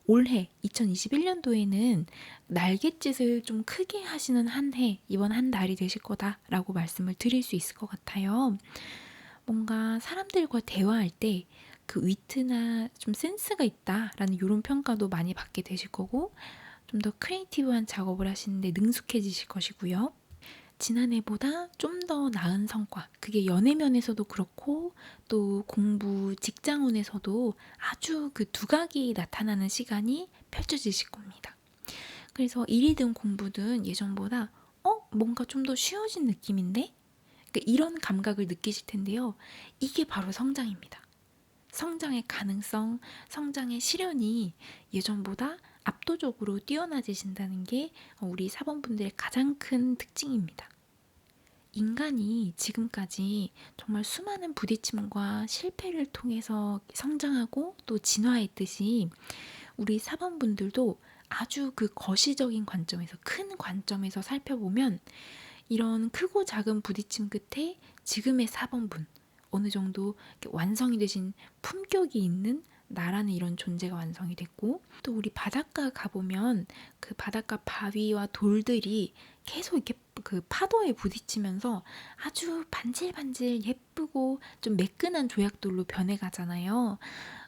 올해 2021년도에는 날갯짓을 좀 크게 하시는 한 해, 이번 한 달이 되실 거다라고 말씀을 드릴 수 있을 것 같아요. 뭔가 사람들과 대화할 때 그 위트나 좀 센스가 있다라는 이런 평가도 많이 받게 되실 거고 좀 더 크리에이티브한 작업을 하시는데 능숙해지실 것이고요. 지난해보다 좀 더 나은 성과, 그게 연애면에서도 그렇고 또 공부, 직장운에서도 아주 그 두각이 나타나는 시간이 펼쳐지실 겁니다. 그래서 일이든 공부든 예전보다 뭔가 좀 더 쉬워진 느낌인데? 그러니까 이런 감각을 느끼실 텐데요. 이게 바로 성장입니다. 성장의 가능성, 성장의 실현이 예전보다 압도적으로 뛰어나지신다는 게 우리 사번분들의 가장 큰 특징입니다. 인간이 지금까지 정말 수많은 부딪힘과 실패를 통해서 성장하고 또 진화했듯이 우리 사번분들도 아주 그 거시적인 관점에서, 큰 관점에서 살펴보면 이런 크고 작은 부딪힘 끝에 지금의 4번분, 어느 정도 완성이 되신 품격이 있는 나라는 이런 존재가 완성이 됐고, 또 우리 바닷가 가보면 그 바닷가 바위와 돌들이 계속 이렇게 그 파도에 부딪히면서 아주 반질반질 예쁘고 좀 매끈한 조약돌로 변해가잖아요.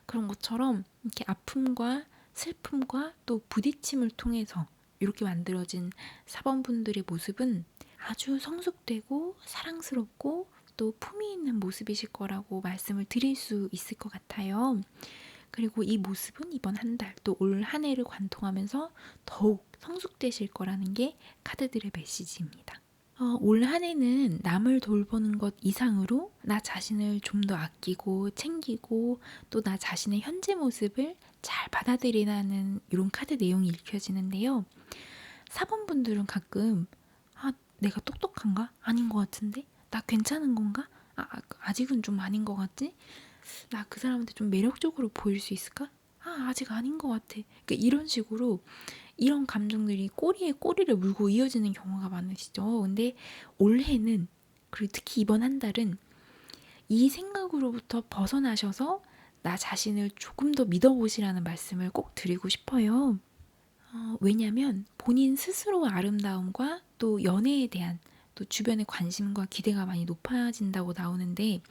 그런 것처럼 이렇게 아픔과 슬픔과 또 부딪힘을 통해서 이렇게 만들어진 사번분들의 모습은 아주 성숙되고 사랑스럽고 또 품위 있는 모습이실 거라고 말씀을 드릴 수 있을 것 같아요. 그리고 이 모습은 이번 한 달 또 올 한 해를 관통하면서 더욱 성숙되실 거라는 게 카드들의 메시지입니다. 올 한 해는 남을 돌보는 것 이상으로 나 자신을 좀 더 아끼고 챙기고 또 나 자신의 현재 모습을 잘 받아들이라는 이런 카드 내용이 읽혀지는데요. 4번분들은 가끔 내가 똑똑한가? 아닌 것 같은데? 나 괜찮은 건가? 아직은 좀 아닌 것 같지? 나 그 사람한테 좀 매력적으로 보일 수 있을까? 아직 아닌 것 같아. 그러니까 이런 식으로 이런 감정들이 꼬리에 꼬리를 물고 이어지는 경우가 많으시죠. 근데 올해는, 그리고 특히 이번 한 달은 이 생각으로부터 벗어나셔서 나 자신을 조금 더 믿어보시라는 말씀을 꼭 드리고 싶어요. 왜냐면 본인 스스로의 아름다움과 또 연애에 대한 또 주변의 관심과 기대가 많이 높아진다고 나오는데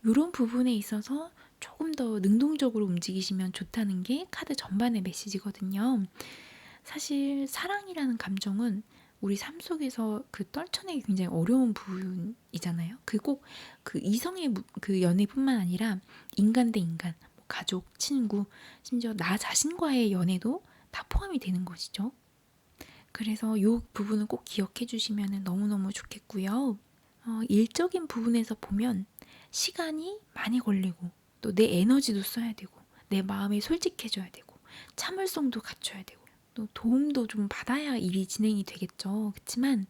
이런 부분에 있어서 조금 더 능동적으로 움직이시면 좋다는 게 카드 전반의 메시지거든요. 사실 사랑이라는 감정은 우리 삶 속에서 그 떨쳐내기 굉장히 어려운 부분이잖아요. 그 꼭 그 이성의 그 연애뿐만 아니라 인간 대 인간, 뭐 가족, 친구, 심지어 나 자신과의 연애도 다 포함이 되는 것이죠. 그래서 이 부분은 꼭 기억해 주시면 너무너무 좋겠고요. 일적인 부분에서 보면 시간이 많이 걸리고 또 내 에너지도 써야 되고 내 마음이 솔직해져야 되고 참을성도 갖춰야 되고 또 도움도 좀 받아야 일이 진행이 되겠죠. 그렇지만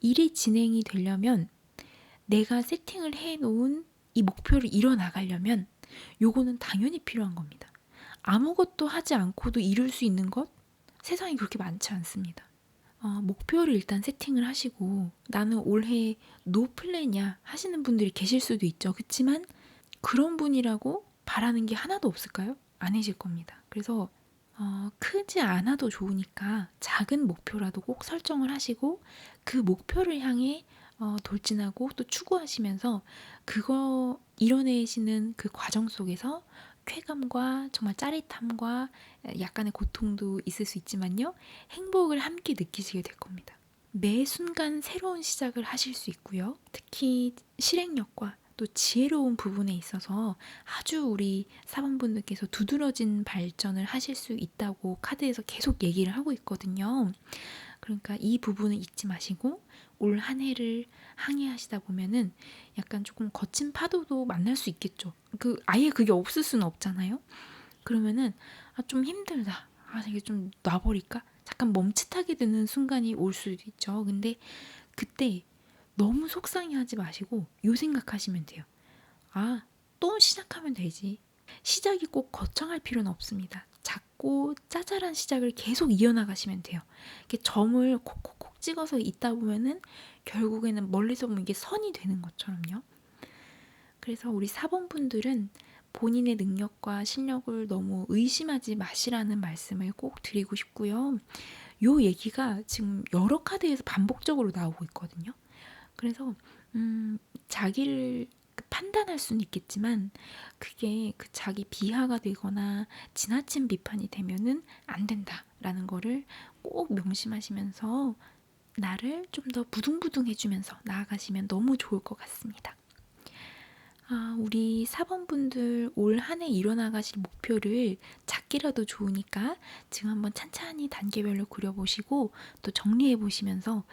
일이 진행이 되려면 내가 세팅을 해놓은 이 목표를 이뤄나가려면 요거는 당연히 필요한 겁니다. 아무것도 하지 않고도 이룰 수 있는 것? 세상에 그렇게 많지 않습니다. 목표를 일단 세팅을 하시고 나는 올해 노 플랜이야 하시는 분들이 계실 수도 있죠. 그렇지만 그런 분이라고 바라는 게 하나도 없을까요? 아니실 겁니다. 그래서 크지 않아도 좋으니까 작은 목표라도 꼭 설정을 하시고 그 목표를 향해 돌진하고 또 추구하시면서 그거 이뤄내시는 그 과정 속에서 쾌감과 정말 짜릿함과 약간의 고통도 있을 수 있지만요. 행복을 함께 느끼시게 될 겁니다. 매 순간 새로운 시작을 하실 수 있고요. 특히 실행력과 또 지혜로운 부분에 있어서 아주 우리 사범분들께서 두드러진 발전을 하실 수 있다고 카드에서 계속 얘기를 하고 있거든요. 그러니까 이 부분을 잊지 마시고 올 한 해를 항해하시다 보면은 약간 조금 거친 파도도 만날 수 있겠죠. 아예 그게 없을 수는 없잖아요. 그러면은 좀 힘들다. 이게 좀 놔버릴까? 잠깐 멈칫하게 되는 순간이 올 수도 있죠. 근데 그때 너무 속상해하지 마시고 요 생각하시면 돼요. 또 시작하면 되지. 시작이 꼭 거창할 필요는 없습니다. 작고 짜잘한 시작을 계속 이어나가시면 돼요. 이렇게 점을 콕콕콕 찍어서 있다 보면은 결국에는 멀리서 보면 이게 선이 되는 것처럼요. 그래서 우리 사범분들은 본인의 능력과 실력을 너무 의심하지 마시라는 말씀을 꼭 드리고 싶고요. 요 얘기가 지금 여러 카드에서 반복적으로 나오고 있거든요. 그래서 자기를 판단할 수는 있겠지만 그게 자기 비하가 되거나 지나친 비판이 되면은 안 된다라는 거를 꼭 명심하시면서 나를 좀 더 부둥부둥 해주면서 나아가시면 너무 좋을 것 같습니다. 우리 사범분들 올 한 해 이뤄나가실 목표를 작게라도 좋으니까 지금 한번 찬찬히 단계별로 그려보시고 또 정리해보시면서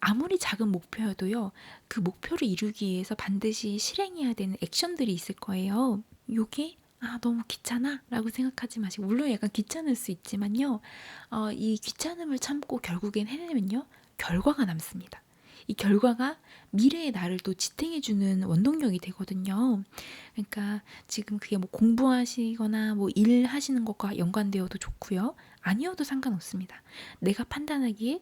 아무리 작은 목표여도요, 그 목표를 이루기 위해서 반드시 실행해야 되는 액션들이 있을 거예요. 요게 너무 귀찮아? 라고 생각하지 마시고, 물론 약간 귀찮을 수 있지만요, 이 귀찮음을 참고 결국엔 해내면요, 결과가 남습니다. 이 결과가 미래의 나를 또 지탱해주는 원동력이 되거든요. 그러니까 지금 그게 뭐 공부하시거나 뭐 일하시는 것과 연관되어도 좋고요. 아니어도 상관없습니다. 내가 판단하기에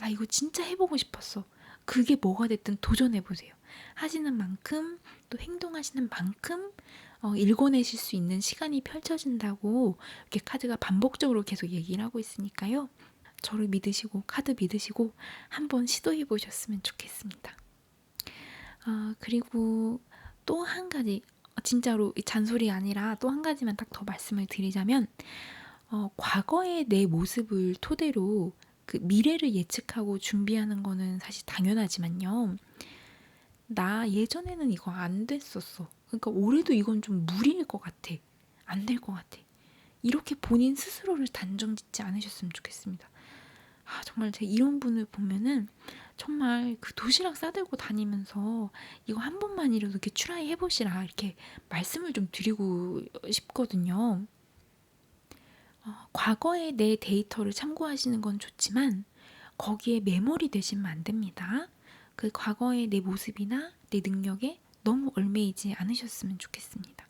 나 이거 진짜 해보고 싶었어. 그게 뭐가 됐든 도전해보세요. 하시는 만큼 또 행동하시는 만큼 읽어내실 수 있는 시간이 펼쳐진다고 이렇게 카드가 반복적으로 계속 얘기를 하고 있으니까요. 저를 믿으시고 카드 믿으시고 한번 시도해 보셨으면 좋겠습니다. 그리고 또 한 가지, 진짜로 잔소리 아니라 또 한 가지만 딱 더 말씀을 드리자면 과거의 내 모습을 토대로 그 미래를 예측하고 준비하는 거는 사실 당연하지만요. 나 예전에는 이거 안 됐었어. 그러니까 올해도 이건 좀 무리일 것 같아. 안 될 것 같아. 이렇게 본인 스스로를 단정 짓지 않으셨으면 좋겠습니다. 정말 제가 이런 분을 보면은 정말 그 도시락 싸들고 다니면서 이거 한 번만이라도 이렇게 트라이 해보시라 이렇게 말씀을 좀 드리고 싶거든요. 과거의 내 데이터를 참고하시는 건 좋지만 거기에 매몰이 되시면 안 됩니다. 그 과거의 내 모습이나 내 능력에 너무 얽매이지 않으셨으면 좋겠습니다.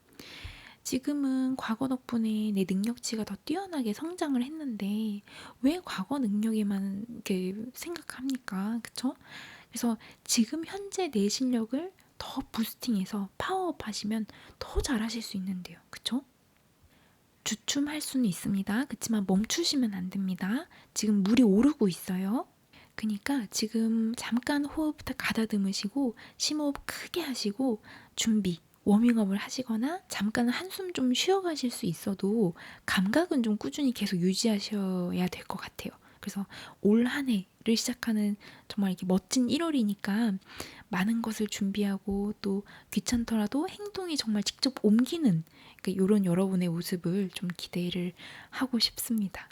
지금은 과거 덕분에 내 능력치가 더 뛰어나게 성장을 했는데 왜 과거 능력에만 이렇게 생각합니까? 그쵸? 그래서 지금 현재 내 실력을 더 부스팅해서 파워업 하시면 더 잘하실 수 있는데요. 그쵸? 주춤할 수는 있습니다. 그렇지만 멈추시면 안 됩니다. 지금 물이 오르고 있어요. 그러니까 지금 잠깐 호흡 가다듬으시고 심호흡 크게 하시고 준비, 워밍업을 하시거나 잠깐 한숨 좀 쉬어가실 수 있어도 감각은 좀 꾸준히 계속 유지하셔야 될 것 같아요. 그래서 올 한 해를 시작하는 정말 이렇게 멋진 1월이니까 많은 것을 준비하고 또 귀찮더라도 행동이 정말 직접 옮기는 이런 여러분의 모습을 좀 기대를 하고 싶습니다.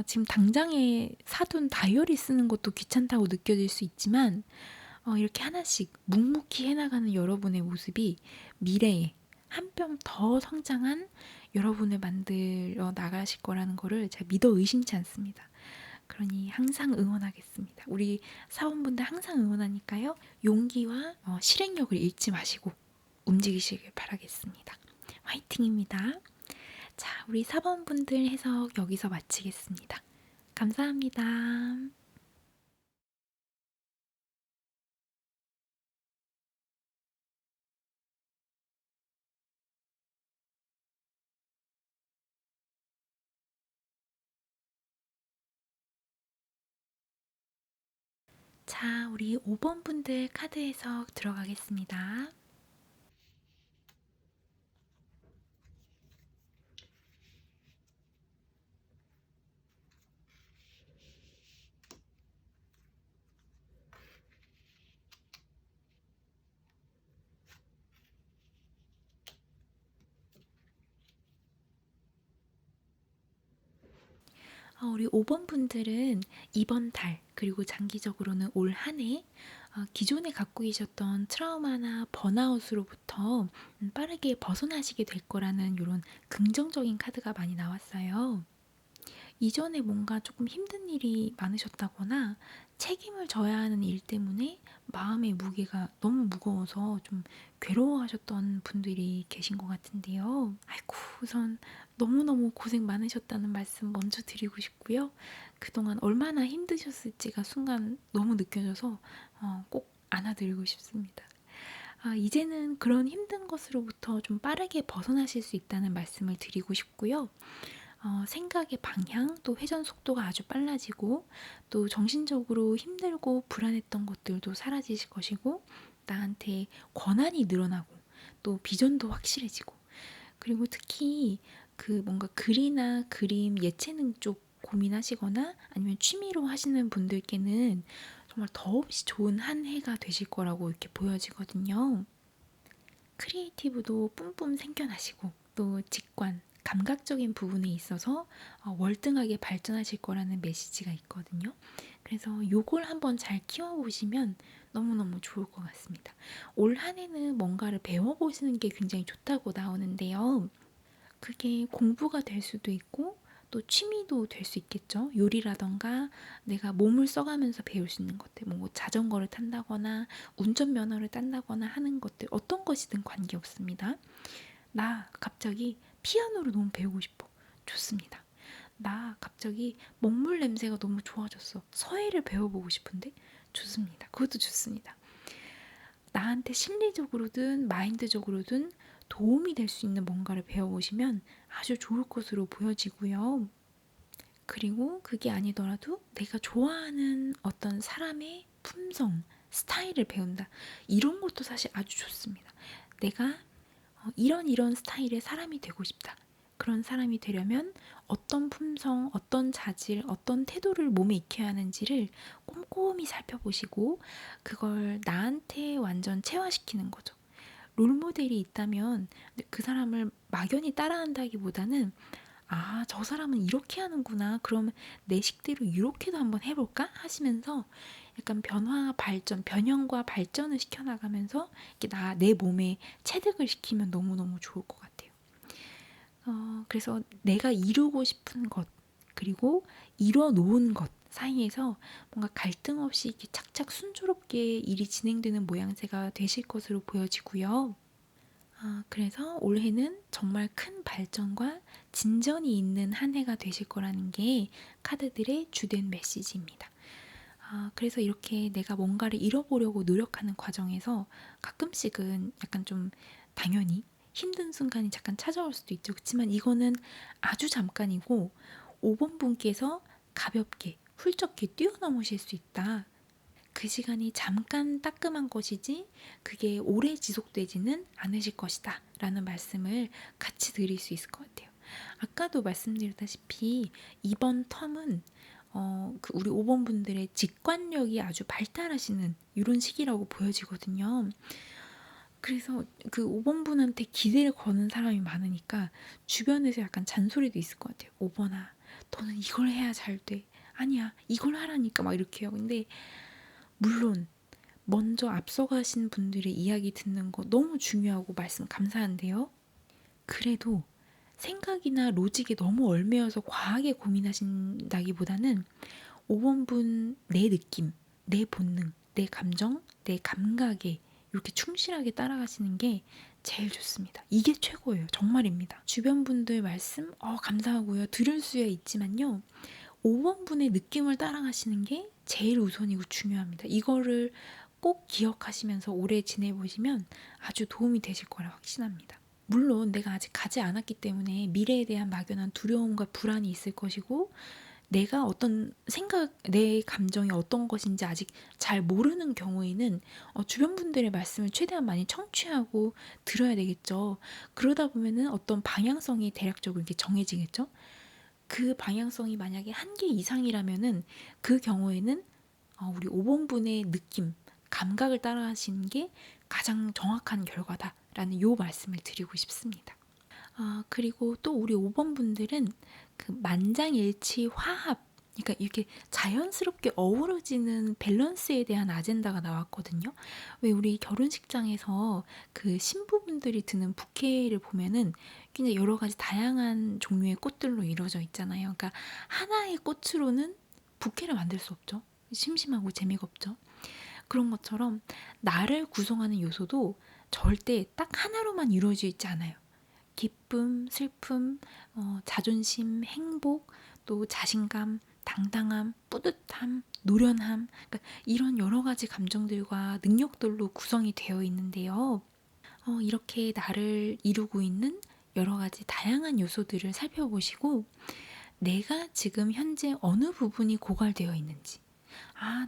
지금 당장에 사둔 다이어리 쓰는 것도 귀찮다고 느껴질 수 있지만 이렇게 하나씩 묵묵히 해나가는 여러분의 모습이 미래에 한 뼘 더 성장한 여러분을 만들어 나가실 거라는 거를 제가 믿어 의심치 않습니다. 그러니 항상 응원하겠습니다. 우리 사원분들 항상 응원하니까요. 용기와 실행력을 잃지 마시고 움직이시길 바라겠습니다. 화이팅입니다. 자, 우리 사원분들 해석 여기서 마치겠습니다. 감사합니다. 자, 우리 5번 분들 카드 해석 들어가겠습니다. 우리 5번 분들은 이번 달 그리고 장기적으로는 올 한 해 기존에 갖고 계셨던 트라우마나 번아웃으로부터 빠르게 벗어나시게 될 거라는 이런 긍정적인 카드가 많이 나왔어요. 이전에 뭔가 조금 힘든 일이 많으셨다거나 책임을 져야 하는 일 때문에 마음의 무게가 너무 무거워서 좀 괴로워하셨던 분들이 계신 것 같은데요. 아이고, 우선 너무너무 고생 많으셨다는 말씀 먼저 드리고 싶고요. 그동안 얼마나 힘드셨을지가 순간 너무 느껴져서 꼭 안아드리고 싶습니다. 이제는 그런 힘든 것으로부터 좀 빠르게 벗어나실 수 있다는 말씀을 드리고 싶고요. 생각의 방향, 또 회전 속도가 아주 빨라지고, 또 정신적으로 힘들고 불안했던 것들도 사라지실 것이고, 나한테 권한이 늘어나고, 또 비전도 확실해지고, 그리고 특히 그 뭔가 글이나 그림, 예체능 쪽 고민하시거나 아니면 취미로 하시는 분들께는 정말 더없이 좋은 한 해가 되실 거라고 이렇게 보여지거든요. 크리에이티브도 뿜뿜 생겨나시고 또 직관, 감각적인 부분에 있어서 월등하게 발전하실 거라는 메시지가 있거든요. 그래서 요걸 한번 잘 키워보시면 너무너무 좋을 것 같습니다. 올 한 해는 뭔가를 배워보시는 게 굉장히 좋다고 나오는데요. 그게 공부가 될 수도 있고 또 취미도 될 수 있겠죠. 요리라던가 내가 몸을 써가면서 배울 수 있는 것들, 뭐 자전거를 탄다거나 운전면허를 딴다거나 하는 것들 어떤 것이든 관계없습니다. 나 갑자기 피아노를 너무 배우고 싶어. 좋습니다. 나 갑자기 먹물 냄새가 너무 좋아졌어. 서예를 배워보고 싶은데 좋습니다. 그것도 좋습니다. 나한테 심리적으로든 마인드적으로든 도움이 될 수 있는 뭔가를 배워보시면 아주 좋을 것으로 보여지고요. 그리고 그게 아니더라도 내가 좋아하는 어떤 사람의 품성, 스타일을 배운다. 이런 것도 사실 아주 좋습니다. 내가 이런 스타일의 사람이 되고 싶다. 그런 사람이 되려면 어떤 품성, 어떤 자질, 어떤 태도를 몸에 익혀야 하는지를 꼼꼼히 살펴보시고 그걸 나한테 완전 체화시키는 거죠. 롤모델이 있다면 그 사람을 막연히 따라한다기보다는 저 사람은 이렇게 하는구나. 그러면 내 식대로 이렇게도 한번 해볼까? 하시면서 약간 변화, 발전, 변형과 발전을 시켜나가면서 내 몸에 체득을 시키면 너무너무 좋을 것 같아요. 그래서 내가 이루고 싶은 것, 그리고 이뤄 놓은 것 사이에서 뭔가 갈등 없이 이렇게 착착 순조롭게 일이 진행되는 모양새가 되실 것으로 보여지고요. 그래서 올해는 정말 큰 발전과 진전이 있는 한 해가 되실 거라는 게 카드들의 주된 메시지입니다. 그래서 이렇게 내가 뭔가를 잃어보려고 노력하는 과정에서 가끔씩은 약간 좀 당연히 힘든 순간이 잠깐 찾아올 수도 있죠. 그렇지만 이거는 아주 잠깐이고 5번 분께서 가볍게 훌쩍게 뛰어넘으실 수 있다. 그 시간이 잠깐 따끔한 것이지 그게 오래 지속되지는 않으실 것이다 라는 말씀을 같이 드릴 수 있을 것 같아요. 아까도 말씀드렸다시피 이번 텀은 우리 5번 분들의 직관력이 아주 발달하시는 이런 시기라고 보여지거든요. 그래서 그 5번 분한테 기대를 거는 사람이 많으니까 주변에서 약간 잔소리도 있을 것 같아요. 5번아, 너는 이걸 해야 잘 돼. 아니야, 이걸 하라니까 막 이렇게 해요. 근데 물론 먼저 앞서가신 분들의 이야기 듣는 거 너무 중요하고 말씀 감사한데요. 그래도 생각이나 로직에 너무 얽매여서 과하게 고민하신다기보다는 5번분 내 느낌, 내 본능, 내 감정, 내 감각에 이렇게 충실하게 따라가시는 게 제일 좋습니다. 이게 최고예요. 정말입니다. 주변 분들 말씀 감사하고요. 들을 수야 있지만요. 5번분의 느낌을 따라가시는 게 제일 우선이고 중요합니다. 이거를 꼭 기억하시면서 오래 지내보시면 아주 도움이 되실 거라 확신합니다. 물론 내가 아직 가지 않았기 때문에 미래에 대한 막연한 두려움과 불안이 있을 것이고, 내가 어떤 생각, 내 감정이 어떤 것인지 아직 잘 모르는 경우에는 주변 분들의 말씀을 최대한 많이 청취하고 들어야 되겠죠. 그러다 보면은 어떤 방향성이 대략적으로 이렇게 정해지겠죠. 그 방향성이 만약에 한 개 이상이라면은 그 경우에는 우리 5번분의 느낌, 감각을 따라하시는 게 가장 정확한 결과다라는 요 말씀을 드리고 싶습니다. 그리고 또 우리 5번 분들은 그 만장일치 화합, 그러니까 이렇게 자연스럽게 어우러지는 밸런스에 대한 아젠다가 나왔거든요. 왜 우리 결혼식장에서 그 신부분들이 드는 부케를 보면은 굉장히 여러 가지 다양한 종류의 꽃들로 이루어져 있잖아요. 그러니까 하나의 꽃으로는 부케를 만들 수 없죠. 심심하고 재미가 없죠. 그런 것처럼 나를 구성하는 요소도 절대 딱 하나로만 이루어져 있지 않아요. 기쁨, 슬픔, 자존심, 행복, 또 자신감, 당당함, 뿌듯함, 노련함, 그러니까 이런 여러 가지 감정들과 능력들로 구성이 되어 있는데요. 이렇게 나를 이루고 있는 여러 가지 다양한 요소들을 살펴보시고, 내가 지금 현재 어느 부분이 고갈되어 있는지,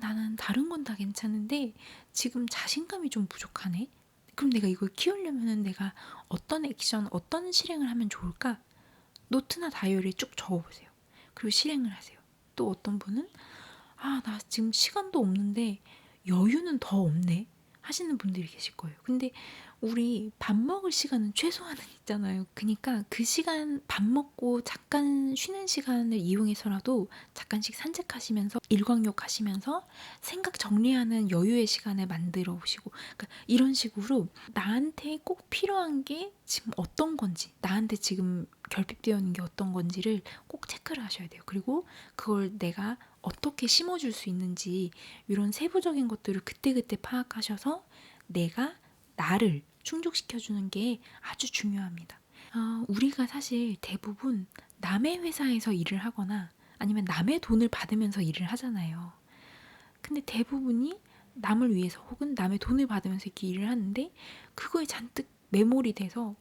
나는 다른 건 다 괜찮은데 지금 자신감이 좀 부족하네. 그럼 내가 이걸 키우려면 내가 어떤 액션, 어떤 실행을 하면 좋을까? 노트나 다이어리에 쭉 적어보세요. 그리고 실행을 하세요. 또 어떤 분은 나 지금 시간도 없는데 여유는 더 없네 하시는 분들이 계실 거예요. 근데 우리 밥 먹을 시간은 최소한은 있잖아요. 그러니까 그 시간, 밥 먹고 잠깐 쉬는 시간을 이용해서라도 잠깐씩 산책하시면서 일광욕 하시면서 생각 정리하는 여유의 시간을 만들어 오시고, 그러니까 이런 식으로 나한테 꼭 필요한 게 지금 어떤 건지, 나한테 지금 결핍되어 있는 게 어떤 건지를 꼭 체크를 하셔야 돼요. 그리고 그걸 내가 어떻게 심어줄 수 있는지 이런 세부적인 것들을 그때그때 파악하셔서 내가 나를 충족시켜주는 게 아주 중요합니다. 우리가 사실 대부분 남의 회사에서 일을 하거나 아니면 남의 돈을 받으면서 일을 하잖아요. 근데 대부분이 남을 위해서 혹은 남의 돈을 받으면서 이렇게 일을 하는데 그거에 잔뜩 매몰이 돼서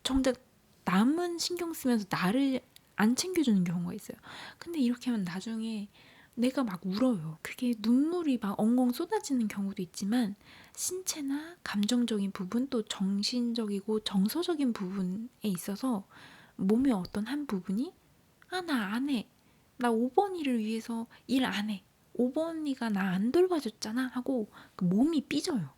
정작 남은 신경 쓰면서 나를 안 챙겨주는 경우가 있어요. 근데 이렇게 하면 나중에 내가 막 울어요. 그게 눈물이 막 엉엉 쏟아지는 경우도 있지만 신체나 감정적인 부분 또 정신적이고 정서적인 부분에 있어서 몸의 어떤 한 부분이 나 안 해. 나 5번이를 위해서 일 안 해. 5번이가 나 안 돌봐줬잖아 하고 그 몸이 삐져요.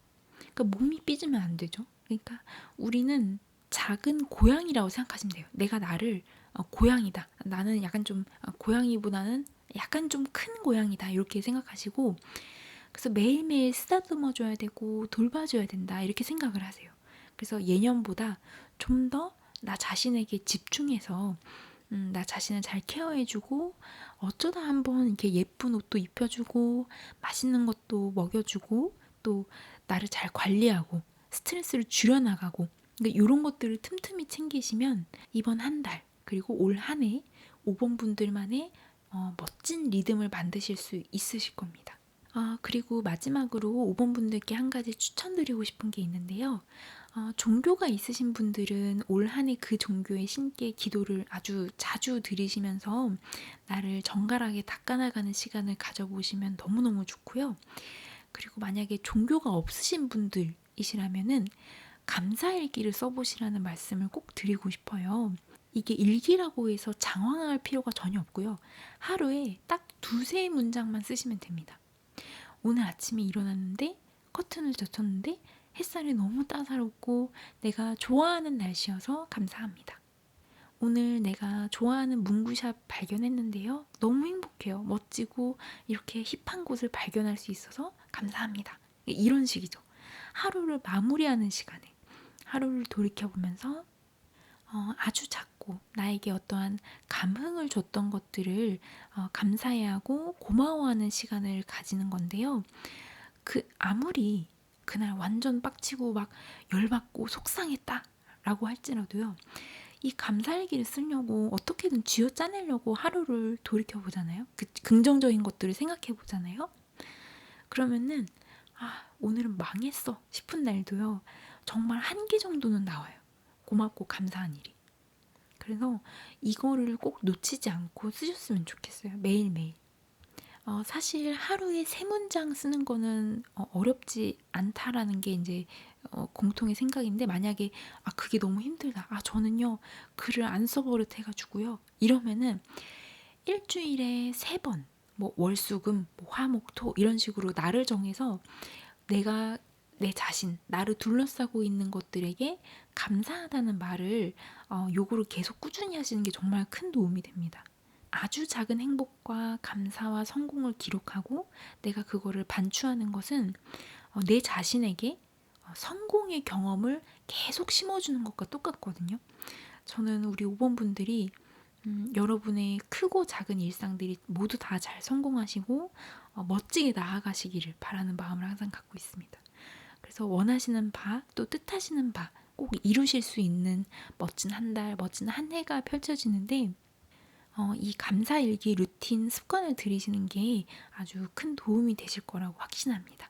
그러니까 몸이 삐지면 안 되죠. 그러니까 우리는 작은 고양이라고 생각하시면 돼요. 내가 나를 고양이다. 나는 약간 좀 고양이보다는 약간 좀 큰 고양이다. 이렇게 생각하시고 그래서 매일매일 쓰다듬어줘야 되고 돌봐줘야 된다. 이렇게 생각을 하세요. 그래서 예년보다 좀 더 나 자신에게 집중해서 나 자신을 잘 케어해주고 어쩌다 한번 이렇게 예쁜 옷도 입혀주고 맛있는 것도 먹여주고 또 나를 잘 관리하고 스트레스를 줄여나가고 이런 것들을 틈틈이 챙기시면 이번 한 달 그리고 올 한 해 5번 분들만의 멋진 리듬을 만드실 수 있으실 겁니다. 그리고 마지막으로 5번 분들께 한 가지 추천드리고 싶은 게 있는데요. 종교가 있으신 분들은 올 한 해 그 종교의 신께 기도를 아주 자주 드리시면서 나를 정갈하게 닦아나가는 시간을 가져보시면 너무너무 좋고요. 그리고 만약에 종교가 없으신 분들이시라면은 감사일기를 써보시라는 말씀을 꼭 드리고 싶어요. 이게 일기라고 해서 장황할 필요가 전혀 없고요. 하루에 딱 두세 문장만 쓰시면 됩니다. 오늘 아침에 일어났는데 커튼을 젖혔는데 햇살이 너무 따사롭고 내가 좋아하는 날씨여서 감사합니다. 오늘 내가 좋아하는 문구샵 발견했는데요. 너무 행복해요. 멋지고 이렇게 힙한 곳을 발견할 수 있어서 감사합니다. 이런 식이죠. 하루를 마무리하는 시간에 하루를 돌이켜보면서 아주 작고 나에게 어떠한 감흥을 줬던 것들을 감사해야 하고 고마워하는 시간을 가지는 건데요. 아무리 그날 완전 빡치고 막 열받고 속상했다라고 할지라도요. 이 감사일기를 쓰려고 어떻게든 쥐어짜내려고 하루를 돌이켜 보잖아요. 긍정적인 것들을 생각해 보잖아요. 그러면은 오늘은 망했어 싶은 날도요. 정말 한 개 정도는 나와요. 고맙고 감사한 일이. 그래서 이거를 꼭 놓치지 않고 쓰셨으면 좋겠어요. 매일매일. 사실 하루에 3문장 쓰는 거는 어렵지 않다라는 게 이제 공통의 생각인데, 만약에 그게 너무 힘들다. 저는요 글을 안 써버릇 해가지고요. 이러면은 일주일에 3번, 뭐 월수금, 뭐 화목토 이런 식으로 날을 정해서 내가 내 자신, 나를 둘러싸고 있는 것들에게 감사하다는 말을 요구를 계속 꾸준히 하시는 게 정말 큰 도움이 됩니다. 아주 작은 행복과 감사와 성공을 기록하고 내가 그거를 반추하는 것은 내 자신에게 성공의 경험을 계속 심어주는 것과 똑같거든요. 저는 우리 5번 분들이 여러분의 크고 작은 일상들이 모두 다 잘 성공하시고 멋지게 나아가시기를 바라는 마음을 항상 갖고 있습니다. 그래서 원하시는 바, 또 뜻하시는 바 꼭 이루실 수 있는 멋진 한 달, 멋진 한 해가 펼쳐지는데, 이 감사일기 루틴 습관을 들이시는 게 아주 큰 도움이 되실 거라고 확신합니다.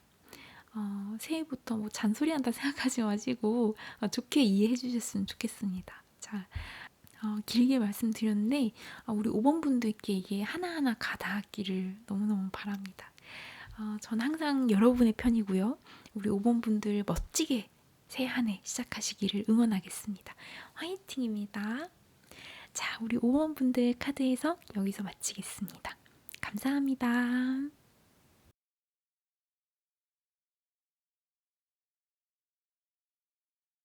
새해부터 뭐 잔소리한다 생각하지 마시고 좋게 이해해 주셨으면 좋겠습니다. 자, 길게 말씀드렸는데 우리 5번 분들께 이게 하나하나 가닿았기를 너무너무 바랍니다. 저는 항상 여러분의 편이고요. 우리 5번 분들 멋지게 새 한 해 시작하시기를 응원하겠습니다. 화이팅입니다. 자, 우리 5번 분들 카드 해석 여기서 마치겠습니다. 감사합니다.